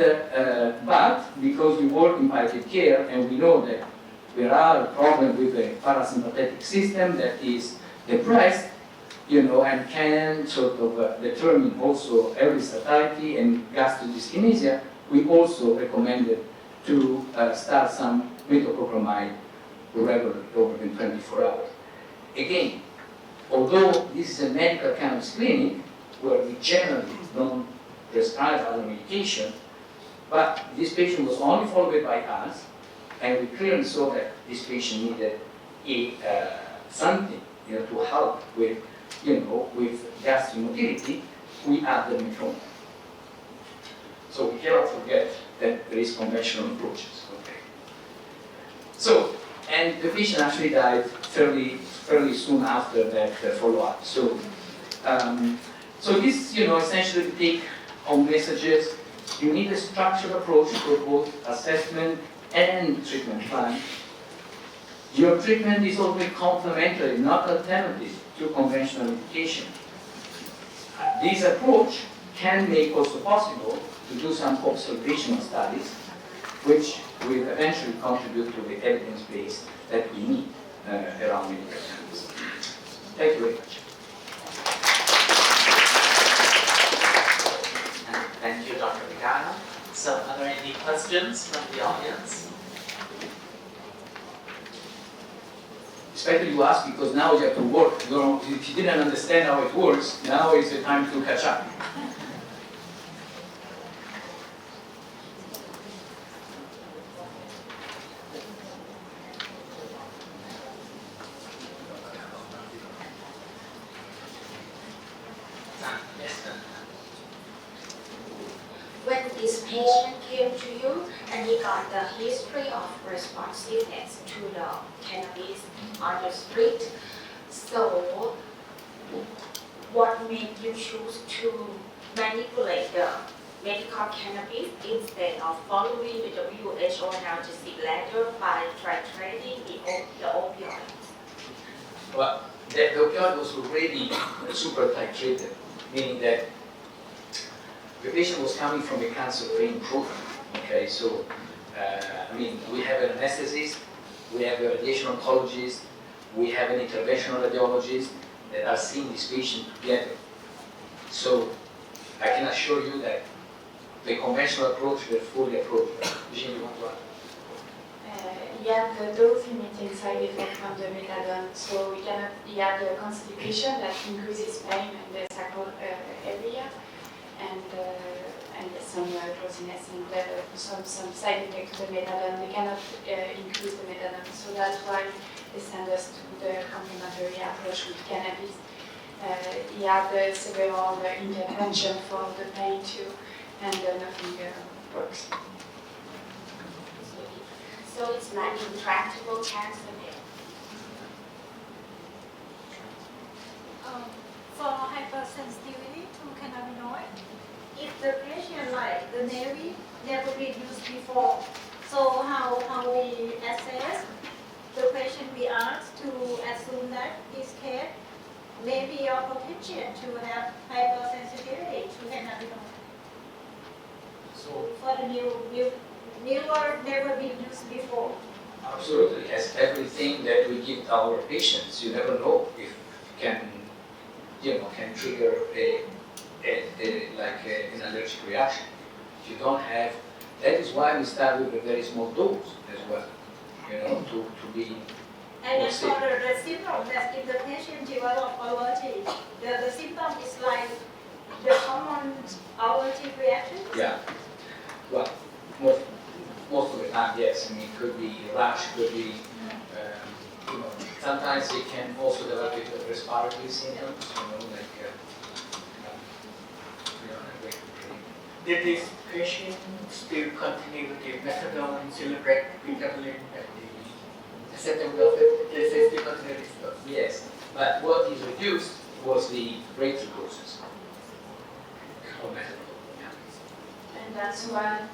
but because we work in palliative care and we know that there are problems with the parasympathetic system that is depressed, and can sort of determine also early satiety and gastrodyskinesia, we also recommended to start some metoclopramide regularly over the 24 hours. Again, although this is a medical cannabis clinic where we generally don't prescribe other medication, but this patient was only followed by us, and we clearly saw that this patient needed something to help with gastric motility. We added metformin. So we cannot forget that there is conventional approaches. Okay. So, and the patient actually died fairly soon after that follow-up. So, this, essentially take home messages. You need a structured approach for both assessment and treatment plan. Your treatment is always complementary, not alternative to conventional medication. This approach can make also possible to do some observational studies, which will eventually contribute to the evidence base that we need around medical cannabis. Thank you very much. Thank you, Dr. Vigano. So, are there any questions from the audience? Especially you ask because now you have to work. If you didn't understand how it works, now is the time to catch up. When this patient came to you and he got the history of responsiveness to the cannabis on the street, so what made you choose to manipulate the medical cannabis instead of following the WHO analgesic ladder by titrating the opioids? Well, the opioid was already super titrated, meaning that the patient was coming from a cancer-free program. Okay, so we have an anesthetist, we have a radiation oncologist, we have an interventional radiologist that are seeing this patient together. So I can assure you that the conventional approach will fully approach. Eugene, you want to add? Yeah, the dose-limiting side effect from the methadone. So he had the constipation that increases pain in the sacral area, and some drowsiness and some side effect to the methadone. They cannot increase the methadone, so that's why they send us to the complementary approach with cannabis. He had several intervention for the pain too, and nothing works. So it's like intractable cancer there. For hypersensitivity to cannabinoid, if the patient like the Navy never been used before, so how we assess the patient, we ask to assume that this case may be a potential to have hypersensitivity to cannabinoid. So For the newer never been used before. absolutely, as everything that we give our patients, you never know if can trigger an allergic reaction. If you don't have, that is why we start with a very small dose as well, to be And more then safe. for the symptom, that if the patient develop allergy, the symptom is like the common allergic reaction. Yeah. Well, most of the time, yes. I mean, it could be rash, could be, sometimes it can also develop with respiratory symptoms, Did this patient still continue with the methadone, Celebrate, pregabalin, and the acetaminophen? They still continue with stuff. Yes. But what is reduced was the breakthrough doses of methadone. And that's why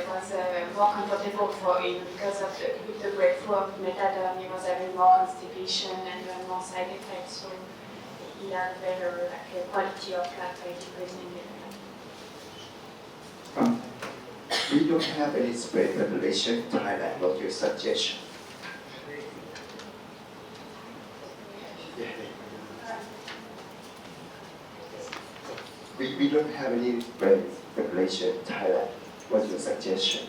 was more comfortable for him because of with the breakthrough of methadone, he was having more constipation and more side effects. So he had better quality of life by decreasing it. We don't have any spread population in Thailand. What's your suggestion? we don't have any regulation in Thailand. What's your suggestion?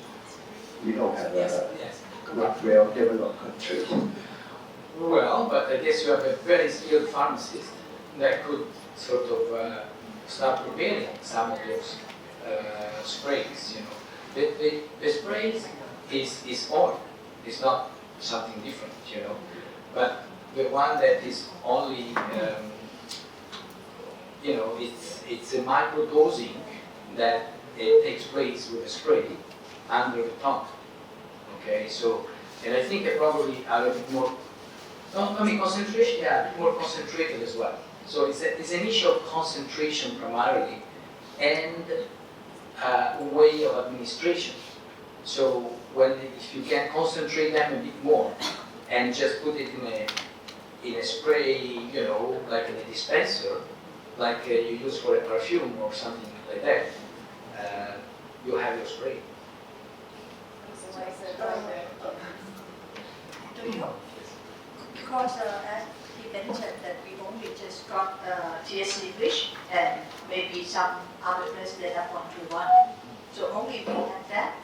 We don't have Yes, a yes. not well-developed country. Well, but I guess you have a very skilled pharmacist that could sort of start preparing some of those sprays, you know. The sprays is oil. It's not something different, you know. But the one that is only, you know, it's a micro dosing that it takes place with a spray under the tongue. Okay, so, and I think I probably are a bit more, I mean concentration, yeah, a bit more concentrated as well. So it's an issue of concentration primarily and way of administration. So if you can concentrate them a bit more and just put it in a spray, you know, like in a dispenser, like you use for a perfume or something like that, you have your spray. Because as he mentioned that we only just got THC rich and maybe some other places that have 121. So only we have that.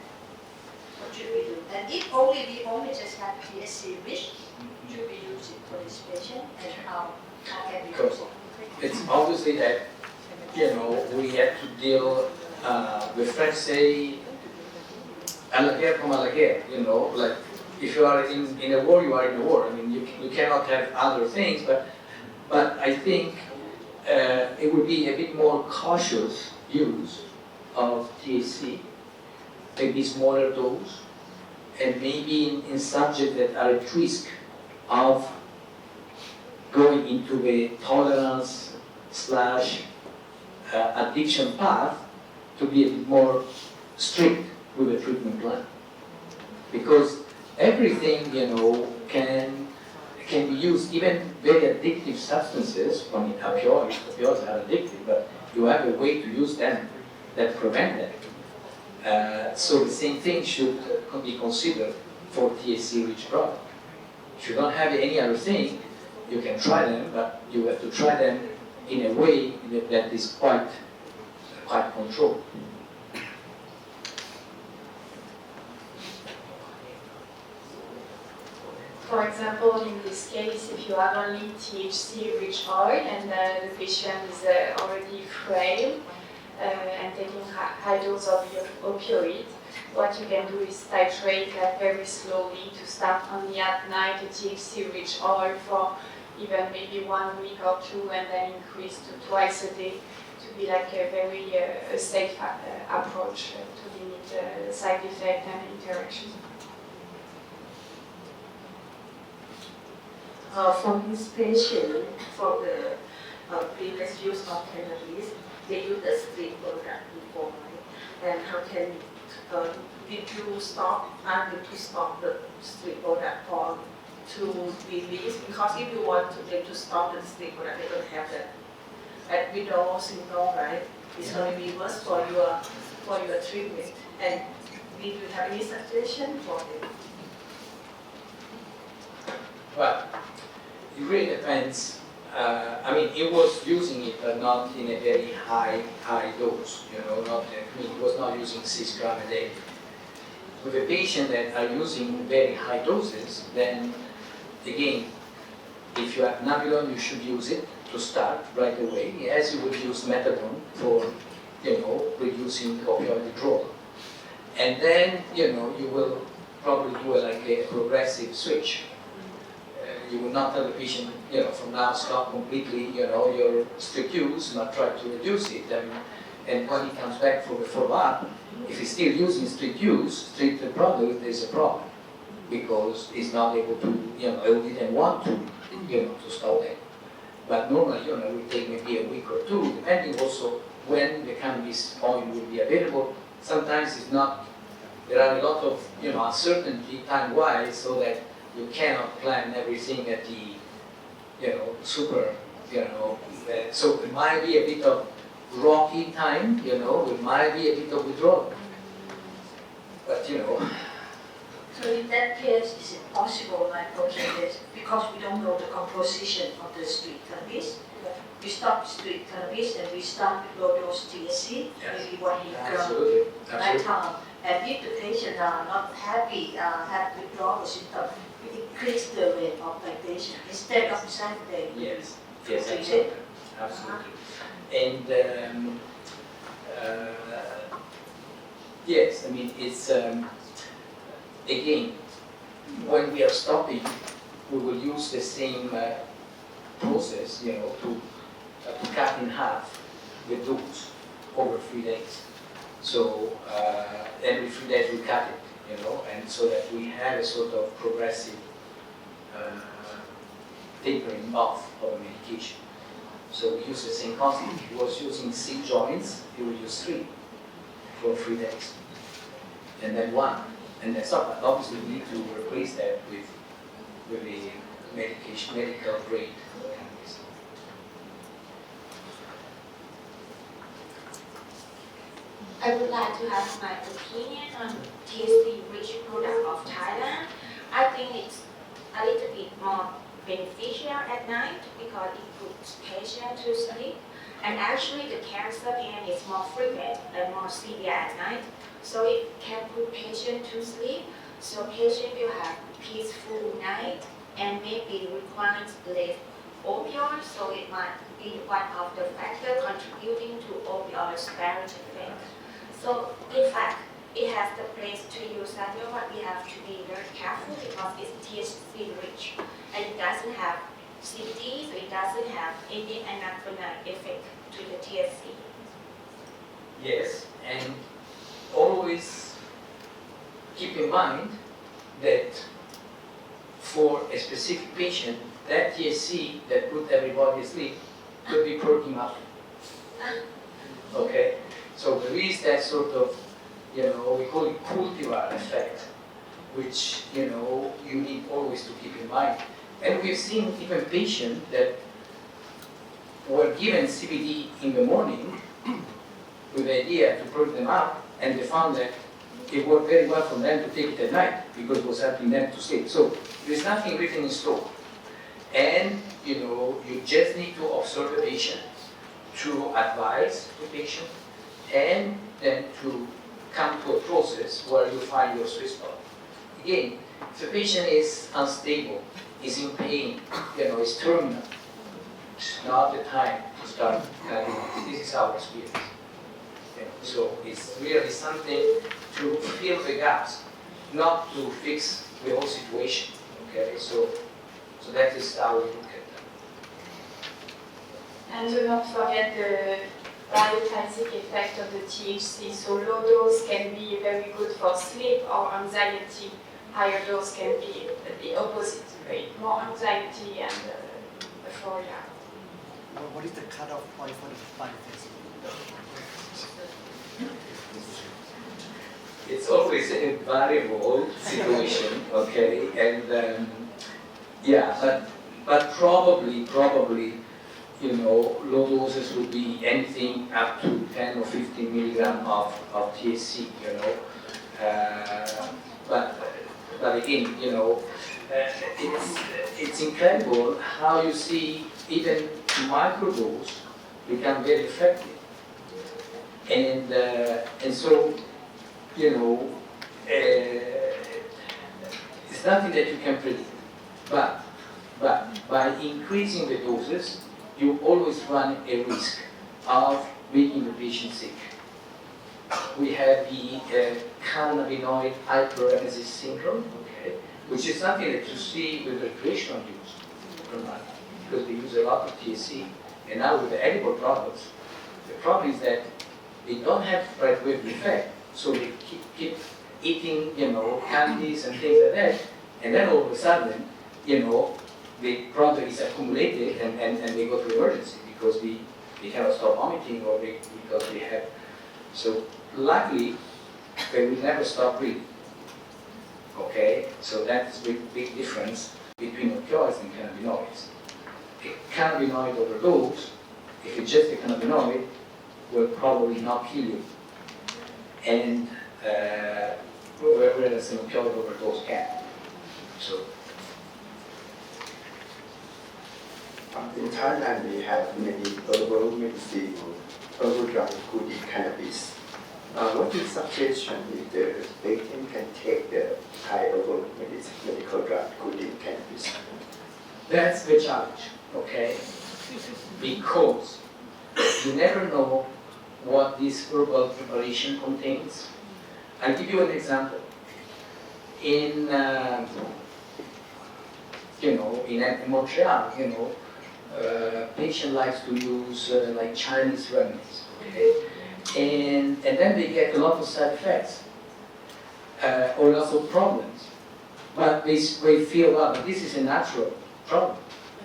What should we do? And if we only just have THC rich, should we use it for this patient and how can we use it? It's obviously that, you know, we have to deal with French say, à la guerre comme à la guerre, you know, like if you are in a war, you are in a war. I mean, you cannot have other things, but I think it would be a bit more cautious use of THC, maybe smaller dose, and maybe in subjects that are at risk of going into a tolerance / addiction path, to be a bit more strict with a treatment plan. Because everything, you know, can be used, even very addictive substances. I mean, opioids are addictive, but you have a way to use them that prevent that. So the same thing should be considered for THC-rich products. If you don't have any other thing, you can try them, but you have to try them in a way that is quite controlled. For example, in this case, if you have only THC-rich oil and the patient is already frail and taking high dose of opioid, what you can do is titrate that very slowly to start only at night a THC-rich oil for even maybe 1 week or 2, and then increase to twice a day to be like a very safe approach to limit side effect and interaction. For this patient, for the previous use of cannabis, they use the street product before, right? And how can did you stop to stop the street product or to release? Because if you want them to stop the street product, they don't have that. And we know syndrome, right? It's going to be worse for your treatment. And did you have any suggestion for them? Well, it really depends. I mean, it was using it, but not in a very high dose. You know, it was not using 6 grams a day. With a patient that are using very high doses, then again, if you have Nabilon, you should use it to start right away, as you would use methadone for, you know, reducing opioid withdrawal. And then, you know, you will probably do like a progressive switch. You will not tell the patient, you know, from now stop completely, you know, your strict use, not try to reduce it. And when he comes back for the follow-up, if he's still using strict product, there's a problem. Because he's not able to, you know, he didn't want to, you know, to stop that. But normally, you know, it will take maybe a week or 2, depending also when the cannabis oil will be available. Sometimes it's not, there are a lot of, you know, uncertainty time-wise, so that you cannot plan everything at the, you know, super, you know, so it might be a bit of rocky time, you know, it might be a bit of withdrawal. But, you know. So So in that case, is it possible, like, okay, yes, because we don't know the composition of the street cannabis, we stop street cannabis and we start with low dose THC, maybe 1 milligram Absolutely. nighttime. And if the patient are not happy, have withdrawal symptoms, we increase the rate of lactation instead of Saturday. Yes, Treat absolutely. it. Absolutely. And yes, I mean, it's again, when we are stopping, we will use the same process, you know, to cut in half the dose over 3 days. So every 3 days we cut it, you know, and so that we have a sort of progressive tapering off of a medication. So we use the same concept. If he was using 6 joints, he will use 3 for 3 days, and then 1, and that's all. But obviously, we need to replace that with a medication, medical grade cannabis. I would like to have my opinion on THC-rich product of Thailand. I think it's a little bit more beneficial at night because it puts patient to sleep. And actually the cancer pain is more frequent and more severe at night. So it can put patient to sleep. So patient will have peaceful night and maybe requires less opioids. So it might be one of the factors contributing to opioid sparing effect. So in fact, it has the place to use that, but we have to be very careful because it's THC rich and it doesn't have CBD, so it doesn't have any anabolic effect to the THC. Yes, and always keep in mind that for a specific patient, that THC that put everybody asleep could be perking up. Okay, so there is that sort of, you know, we call it cultivar effect, which, you know, you need always to keep in mind. And we've seen even patients that were given CBD in the morning with the idea to perk them up, and they found that it worked very well for them to take it at night because it was helping them to sleep. So there's nothing written in stone. And, you know, you just need to observe the patient, to advise the patient, and then to come to a process where you find your sweet spot. Again, if the patient is unstable, is in pain, you know, is terminal, it's not the time to start cannabis. This is our experience. You know, so it's really something to fill the gaps, not to fix the whole situation. Okay, so that is how we look at that. And do not forget the biotactic effect of the THC. So low dose can be very good for sleep or anxiety. Higher dose can be the opposite, right? More anxiety and euphoria. What is the cutoff point for the biotactic? It's always a variable situation, okay, and yeah, but probably, you know, low doses would be anything up to 10 or 15 milligram of THC, you know, but again, you know, it's incredible how you see even microdose become very effective, and so, you know, it's nothing that you can predict, but by increasing the doses, you always run a risk of making the patient sick. We have the cannabinoid hyperemesis syndrome, okay, which is something that you see with recreational use, because they use a lot of THC, and now with the edible products, the problem is that they don't have right wave effect. So they keep eating, you know, candies and things like that, and then all of a sudden, you know, the product is accumulated and they go to emergency because they cannot stop vomiting or because they have. So luckily, they will never stop breathing. Okay, so that's the big difference between opioids and cannabinoids. A cannabinoid overdose, if it's just a cannabinoid, will probably not kill you. And whereas an opioid overdose can. So. In Thailand, we have many herbal medicine, herbal drug, including cannabis. What is suggestion if the patient can take the Thai herbal medical drug, including cannabis? That's the challenge, okay? Because you never know what this herbal preparation contains. I'll give you an example. In Montreal, patient likes to use like Chinese remedies, okay? And then they get a lot of side effects or lots of problems. But they feel, well, this is a natural problem.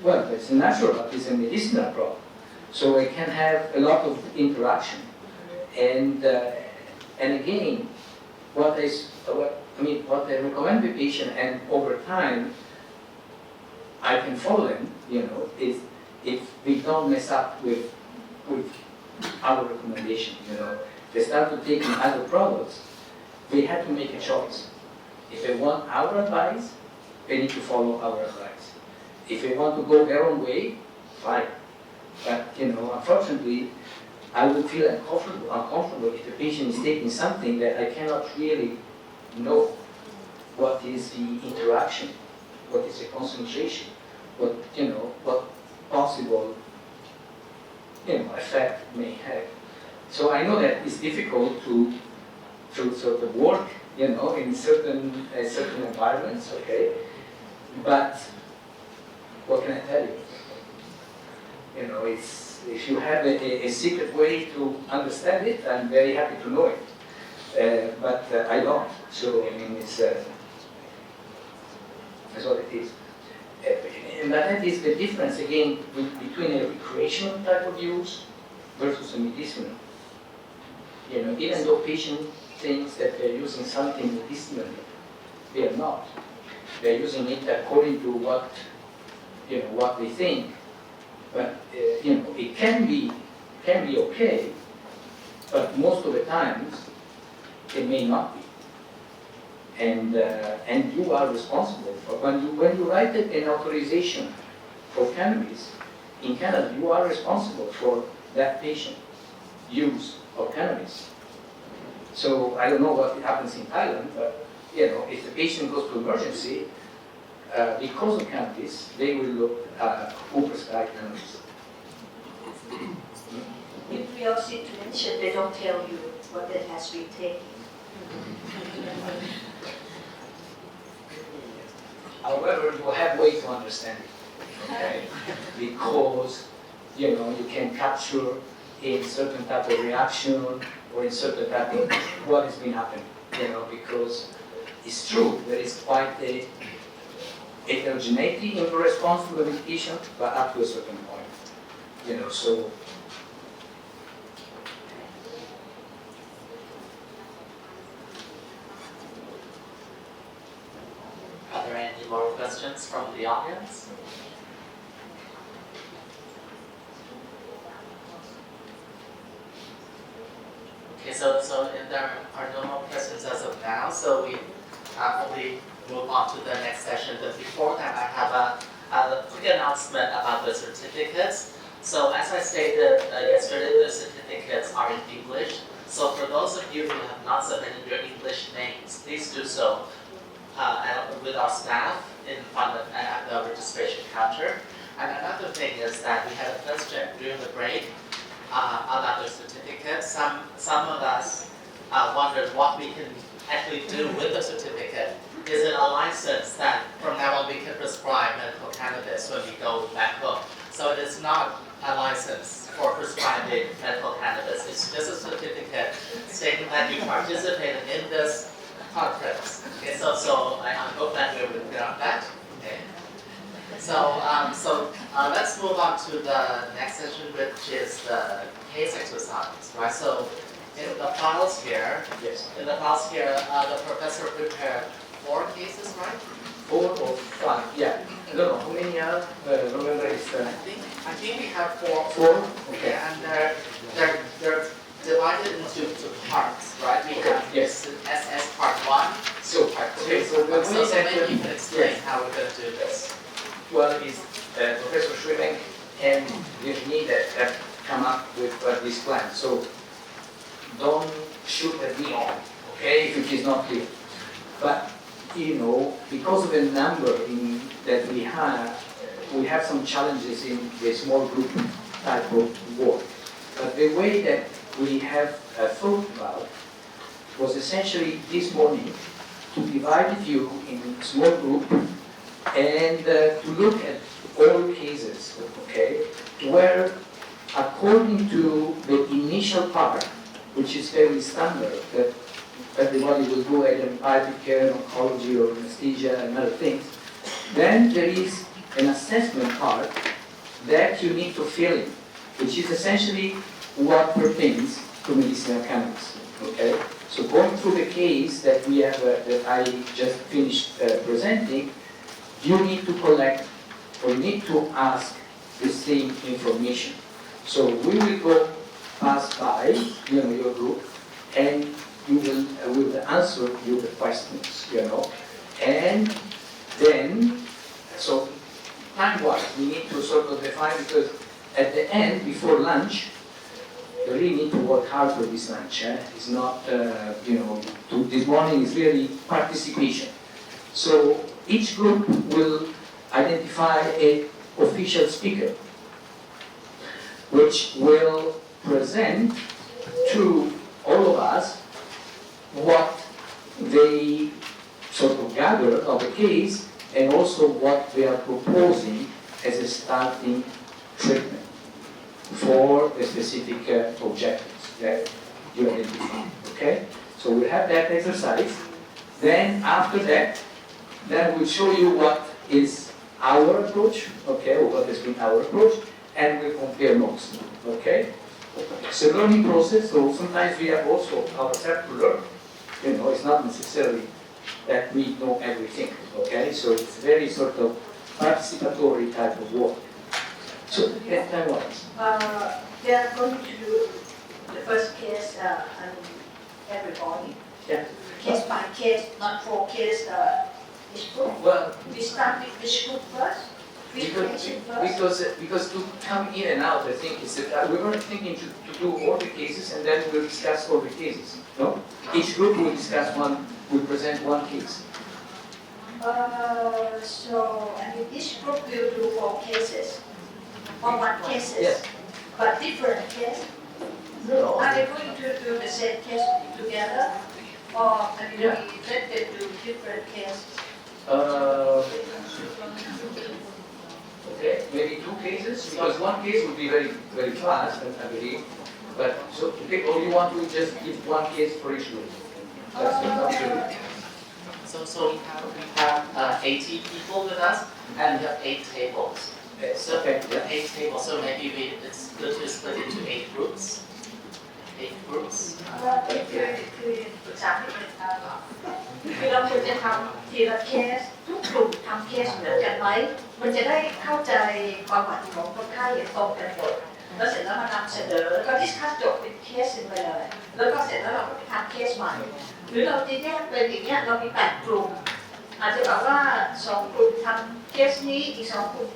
Well, it's a natural, but it's a medicinal problem. So it can have a lot of interaction. And again, what I recommend the patient, and over time, I can follow them, is if we don't mess up with our recommendation, they start to taking other products, they have to make a choice. If they want our advice, they need to follow our advice. If they want to go their own way, fine. But, unfortunately, I would feel uncomfortable if the patient is taking something that I cannot really know what is the interaction, what is the concentration, what possible, effect may have. So I know that it's difficult to sort of work, in certain environments, okay? But what can I tell you? If you have a secret way to understand it, I'm very happy to know it. But I don't. So, that's what it is. And that is the difference, again, between a recreational type of use versus a medicinal. Even though patient thinks that they're using something medicinally, they are not. They're using it according to what they think. But it can be okay, but most of the times it may not be. And you are responsible for when you write an authorization for cannabis in Canada, you are responsible for that patient use of cannabis. So I don't know what happens in Thailand, but if the patient goes to emergency because of cannabis, they will look at who prescribed cannabis. In real situation, they don't tell you what it has been taken. However, you have ways to understand it, okay? Because, you can capture in certain type of reaction or in certain type of what has been happening, because it's true, there is quite a heterogeneity in the response to the medication, but up to a certain point, so. Are there any more questions from the audience? Okay, so if there are no more questions as of now, so we probably move on to the next session. But before that, I have a quick announcement about the certificates. So as I stated yesterday, the certificates are in English. So for those of you who have not submitted your English names, please do so with our staff in front of at the registration counter. And another thing is that we had a question during the break about the certificate. Some of us wondered what we can actually do with the certificate. Is it a license that from now on we can prescribe medical cannabis when we go back home? So it is not a license for prescribing medical cannabis. It's just a certificate stating that you participated in this conference. Okay, so I hope that we will clear on that. Okay. So let's move on to the next session, which is the case exercise, right? So in the files here, the professor prepared 4 cases, right? 4 or 5, yeah. I don't know how many are. Remember, it's I think we have 4. 4. Okay. And they're divided into two parts, right? We have Yes. SS part 1. So, okay, so the So, way so that maybe you can explain how we're going to do this. well is Professor Schwiming and Virginie that come up with this plan. So don't shoot at me on, okay, if it is not clear. But because of the number that we have some challenges in the small group type of work. But the way that we have thought about was essentially this morning to divide the view in small group and to look at all cases, okay, where according to the initial part, which is very standard, that everybody will do either in palliative care, oncology, or anesthesia, and other things, then there is an assessment part that you need to fill in, which is essentially what pertains to medicinal cannabis. Okay, so going through the case that we have that I just finished presenting, you need to collect or need to ask the same information. So we will pass by your group, and you will answer you the questions, and then so time-wise we need to sort of define, because at the end before lunch. You really need to work hard for this lunch. It's not, this morning is really participation. So each group will identify an official speaker, which will present to all of us what they sort of gathered of the case, and also what they are proposing as a starting treatment for the specific objectives that you identify, okay? So we'll have that exercise. Then after that, then we'll show you what is our approach, okay, or what has been our approach, and we'll compare notes, okay? It's a learning process, so sometimes we have also ourselves to learn. It's not necessarily that we know everything, okay? So it's very sort of participatory type of work. So, yes, that was. They are going to do the first case everybody. Yeah. Case by case, not for case each group. Well, We start with which group first? Which patient first? because to come in and out, I think is that we were thinking to do all the cases, and then we'll discuss all the cases. No? Each group will discuss will present one case. So, each group will do 4 cases. Or 1 cases. Yes. But different cases. No. Are they going to do the same case together? Or we let them do different cases? Okay, maybe 2 cases, because 1 case would be very, very fast, I believe. But so, okay, or you want to just give 1 case for each group? That's not true. So we have 80 people with us, and we have 8 tables. So Okay. we have 8 tables. So maybe it's good to split into 8 groups. 8 groups. คือปรึกษาที่เป็นคือเราควรจะทำทีละเคสทุกกลุ่มทำเคสเหมือนกันไหมมันจะได้เข้าใจความหมายของคนไข้อย่างตรงกันหมดแล้วเสร็จแล้วมานำเสนอแล้วก็ดิสคัสจบเป็นเคสไปเลยแล้วก็เสร็จแล้วเราก็ไปทำเคสใหม่หรือเราจะแยกเป็นอย่างเงี้ยเรามี8 กลุ่มอาจจะแบบว่า2 กลุ่มทำเคสนี้อีก2 กลุ่ม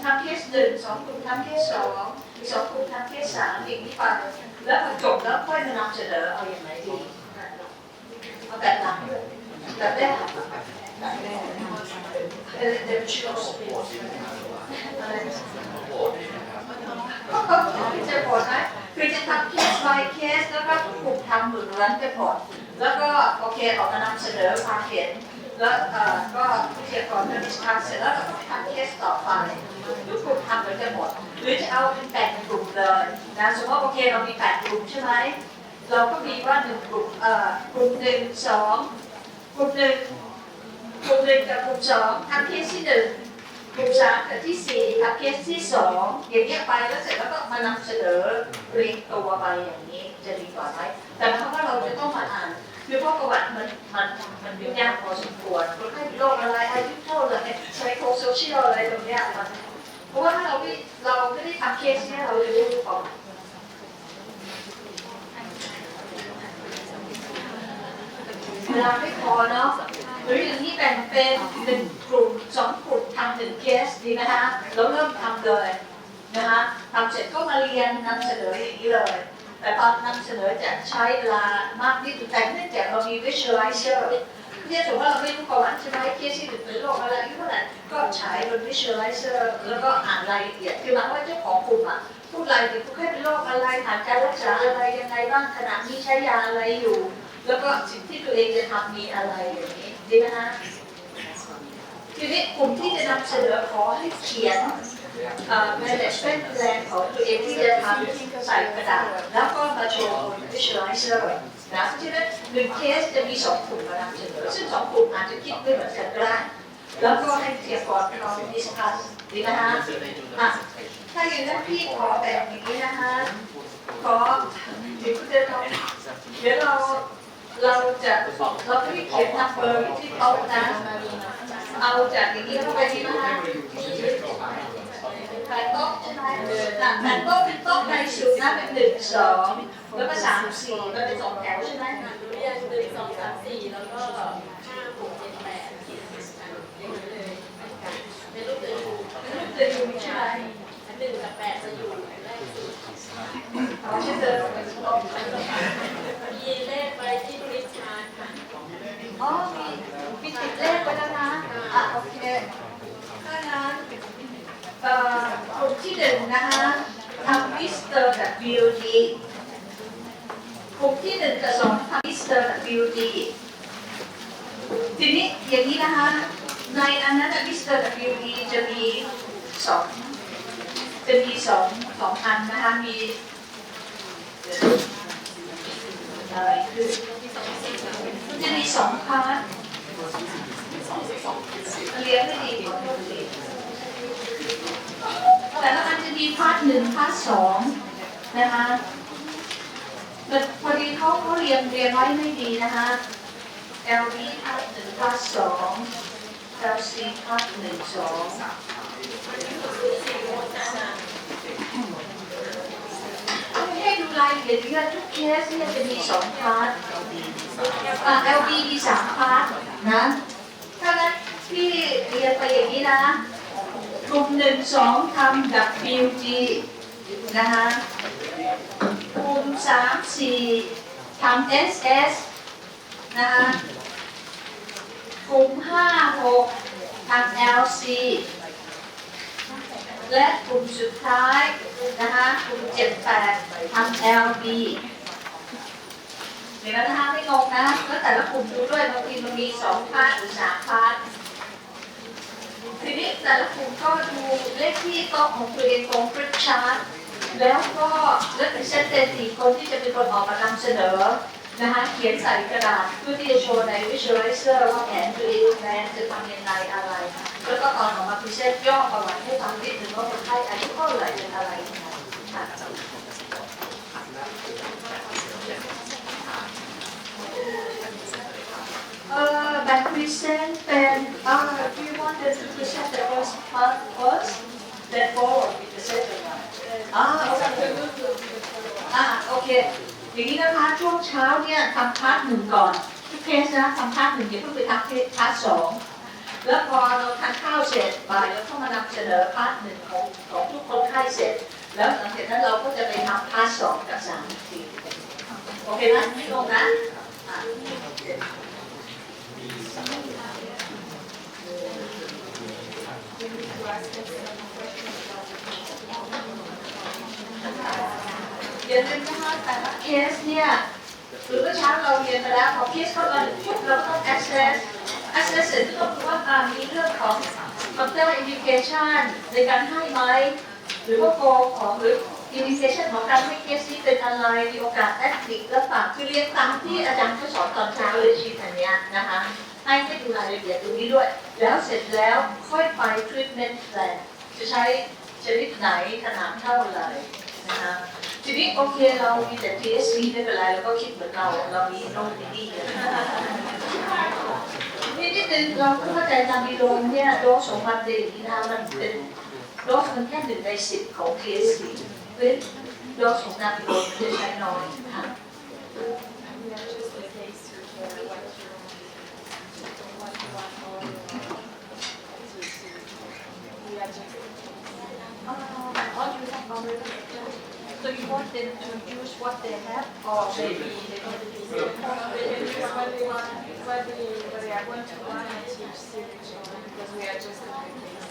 ทำเคส1 2 กลุ่มทำเคส2อีก2 กลุ่มทำเคส3อย่างนี้ไปแล้วพอจบแล้วค่อยมานำเสนอเอาอย่างไรดีเอาแบบหลังแบบแรกเดี๋ยวชิโร่สปีดอะไรจะผลไหมคือจะทำเคส by เคสแล้วก็กลุ่มทำเหมือนนั้นไปผลแล้วก็โอเคออกมานำเสนอความเห็นแล้วก็วิทยากรจะดิสคัสเสร็จแล้วเราก็ทำเคสต่อไปทุกกลุ่มทำเหมือนกันหมดหรือจะเอาเป็นแบ่งกลุ่มเลยนะสมมติโอเคเรามี8 กลุ่มใช่ไหมเราก็มีว่า1 กลุ่มกลุ่ม1 2กลุ่ม1กับกลุ่ม2ทำเคสที่1กลุ่ม3กับที่4ทำเคสที่2อย่างเงี้ยไปแล้วเสร็จแล้วก็มานำเสนอเรียงตัวไปอย่างนี้จะดีกว่าไหมแต่เพราะว่าเราจะต้องมาอ่านคือเพราะประวัติมันยุ่งยากพอสมควรคนไข้มีโรคอะไรอายุเท่าไหร่ไซโคโซเชียลอะไรตรงเนี้ยเพราะว่าถ้าเราไม่ได้ทำเคสเนี่ยเราจะไม่รู้ก่อน เวลาไม่พอเนาะหรืออย่างนี้แบ่งเป็น1 กลุ่ม 2 กลุ่มทำ1 เคสดีไหมคะแล้วเริ่มทำเลยนะคะทำเสร็จก็มาเรียนนำเสนออย่างนี้เลยแต่ตอนนำเสนอจะใช้เวลามากนิดแต่เนื่องจากเรามี visualizer เนี่ยถือว่าเราไม่รู้ประวัติใช่ไหมเคสที่เป็นโรคอะไรอายุเท่าไหร่ก็ใช้บน visualizer แล้วก็อ่านรายละเอียดคือหมายว่าเจ้าของกลุ่มอ่ะพูดรายละเอียดผู้ไข้เป็นโรคอะไรผ่านการรักษาอะไรยังไงบ้างขณะนี้ใช้ยาอะไรอยู่แล้วก็สิ่งที่ตัวเองจะทำมีอะไรอย่างนี้ดีไหมคะทีนี้กลุ่มที่จะนำเสนอขอให้เขียนmanagement plan ของตัวเองที่จะทำใส่กระดาษแล้วก็มาโชว์บน visualizer นะเพราะฉะนั้น1 เคสจะมี2 กลุ่มมานำเสนอซึ่ง2 กลุ่มอาจจะคิดไม่เหมือนกันก็ได้แล้วก็ให้เทียบก่อนเขา discuss ดีไหมคะถ้าอย่างนั้นพี่ขอแบบนี้นะคะขอเดี๋ยวเราจะไม่เขียน number ที่โต๊ะนะเอาจากอย่างนี้เข้าไปดีไหมคะแต่โต๊ะใช่ไหมแต่โต๊ะเป็นโต๊ะในสุดนะเป็น1 2แล้วก็3 4มันเป็น2 แถวใช่ไหมเรียน1 2 3 4แล้วก็5 6 7 8อย่างนี้เลยในรูปจะอยู่ใช่1 กับ 8จะอยู่แรกสุดเขาจะเดินมีเลขไปที่บริชาร์ค่ะอ๋อมีติดเลขไว้แล้วนะโอเคถ้างั้นกลุ่มที่1นะคะทำมิสเตอร์กับ BOD กลุ่มที่1 กับ 2ทำมิสเตอร์กับ BOD ทีนี้อย่างนี้นะคะในอันนั้นมิสเตอร์กับ BOD จะมี2อันนะคะมีอะไรคือจะมี2 พาร์ทเรียนให้ดีขอโทษทีแต่ละอันจะมีพาร์ท1 พาร์ท 2นะคะแต่พอดีเขาเรียงไว้ไม่ดีนะคะ LD พาร์ท1 พาร์ท 2 LC พาร์ท1 2ให้ดูรายละเอียดว่าทุกเคสเนี่ยจะมี2 พาร์ทLB มี 3 พาร์ทนะถ้างั้นที่เรียนไปอย่างนี้นะกลุ่ม1 2ทำ WG นะคะกลุ่ม3 4ทำ SS นะคะกลุ่ม5 6ทำ LC และกลุ่มสุดท้ายนะคะกลุ่ม7 8ทำ LB เดี๋ยวนะคะไม่งงนะแล้วแต่ละกลุ่มดูด้วยบางทีมันมี2 พาร์ทหรือ3 พาร์ททีนี้แต่ละกลุ่มก็ดูเลขที่โต๊ะของตัวเองตรงฟลิปชาร์ตแล้วก็เลือกเซตเตติคนที่จะเป็นคนออกมานำเสนอนะคะเขียนใส่กระดาษเพื่อที่จะโชว์ใน visualizer ว่าแผนตัวเองแผนจะทำยังไงอะไรแล้วก็ตอนออกมาพรีเซนต์ย่อประวัติให้ฟังนิดนึงว่าคนไข้อายุเท่าไหร่เป็นอะไรค่ะแบบพรีเซนต์เป็น we wanted to present the first part first then follow with the second one โอเคอย่างนี้นะคะช่วงเช้าเนี่ยทำพาร์ท 1ก่อนทุกเคสนะทำพาร์ท 1อย่าเพิ่งไปทำพาร์ท 2แล้วพอเราทานข้าวเสร็จบ่ายแล้วก็มานำเสนอพาร์ท 1ของทุกคนไข้เสร็จแล้วหลังจากนั้นเราก็จะไปทำพาร์ท 2กับ3อีกทีโอเคไหมไม่งงนะอย่าลืมนะคะแต่ละเคสเนี่ยหรือเมื่อเช้าเราเรียนไปแล้วพอเคสเข้ามาปุ๊บเราต้อง access เสร็จก็ต้องดูว่ามีเรื่องของ counter indication ในการให้ไหมหรือว่าโกของหรือ indication ของการให้เคสนี้เป็นอะไรมีโอกาส active และปากคือเรียนตามที่อาจารย์เขาสอนตอนเช้าเลยชีทอันนี้นะคะให้ดูรายละเอียดตรงนี้ด้วยแล้วเสร็จแล้วค่อยไป treatment plan จะใช้ชนิดไหนขนาดเท่าไหร่นะคะทีนี้โอเคเรามีแต่ TSC ไม่เป็นไรแล้วก็คิดเหมือนเรามีโน่นมีนี่นิดนึงเราเข้าใจตามดีโดนเนี่ยโดสของมันเป็นอย่างนี้นะมันเป็นโดสมันแค่1 ใน 10ของ TSC เป็นโดสของนาบิโดนจะใช้น้อยค่ะ want them to use what they have or they can They can use what they want, what they are going to want and teach students because we are just in place.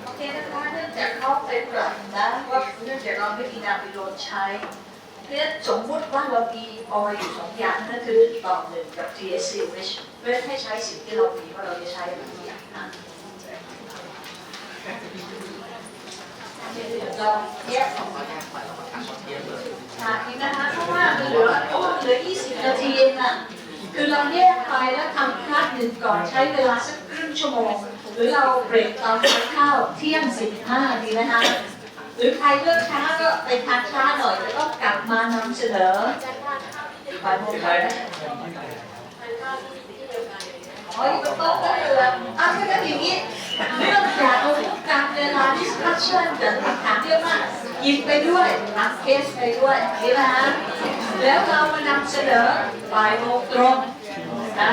โอเคนะคะเนื่องจากเขาไปปรับนะว่าเนื่องจากเราไม่มีนาบิโลใช้เนี่ยสมมติว่าเรามีออยอยู่2อย่างนั่นคือต่อ1กับ THC rich เพื่อให้ใช้สิ่งที่เรามีว่าเราจะใช้อะไรอย่างนั้นเราแยกออกมาอีกนะคะเพราะว่าเหลือ20 นาทีเองน่ะคือเราแยกไปแล้วทำคลาสหนึ่งก่อนใช้เวลาสักครึ่งชั่วโมงหรือเราเบรกตอนทานข้าวเที่ยง15ดีไหมคะหรือใครเลือกช้าก็ไปทานช้าหน่อยแล้วก็กลับมานำเสนอบ่ายโมงไปอ๋ออยู่บนโต๊ะก็เลยก็เป็นอย่างนี้เนื่องจากเราต้องการเวลา discussion กับคำถามเยอะมากหยิบไปด้วยทำเคสไปด้วยดีไหมคะแล้วเรามานำเสนอบ่ายโมงตรงนะ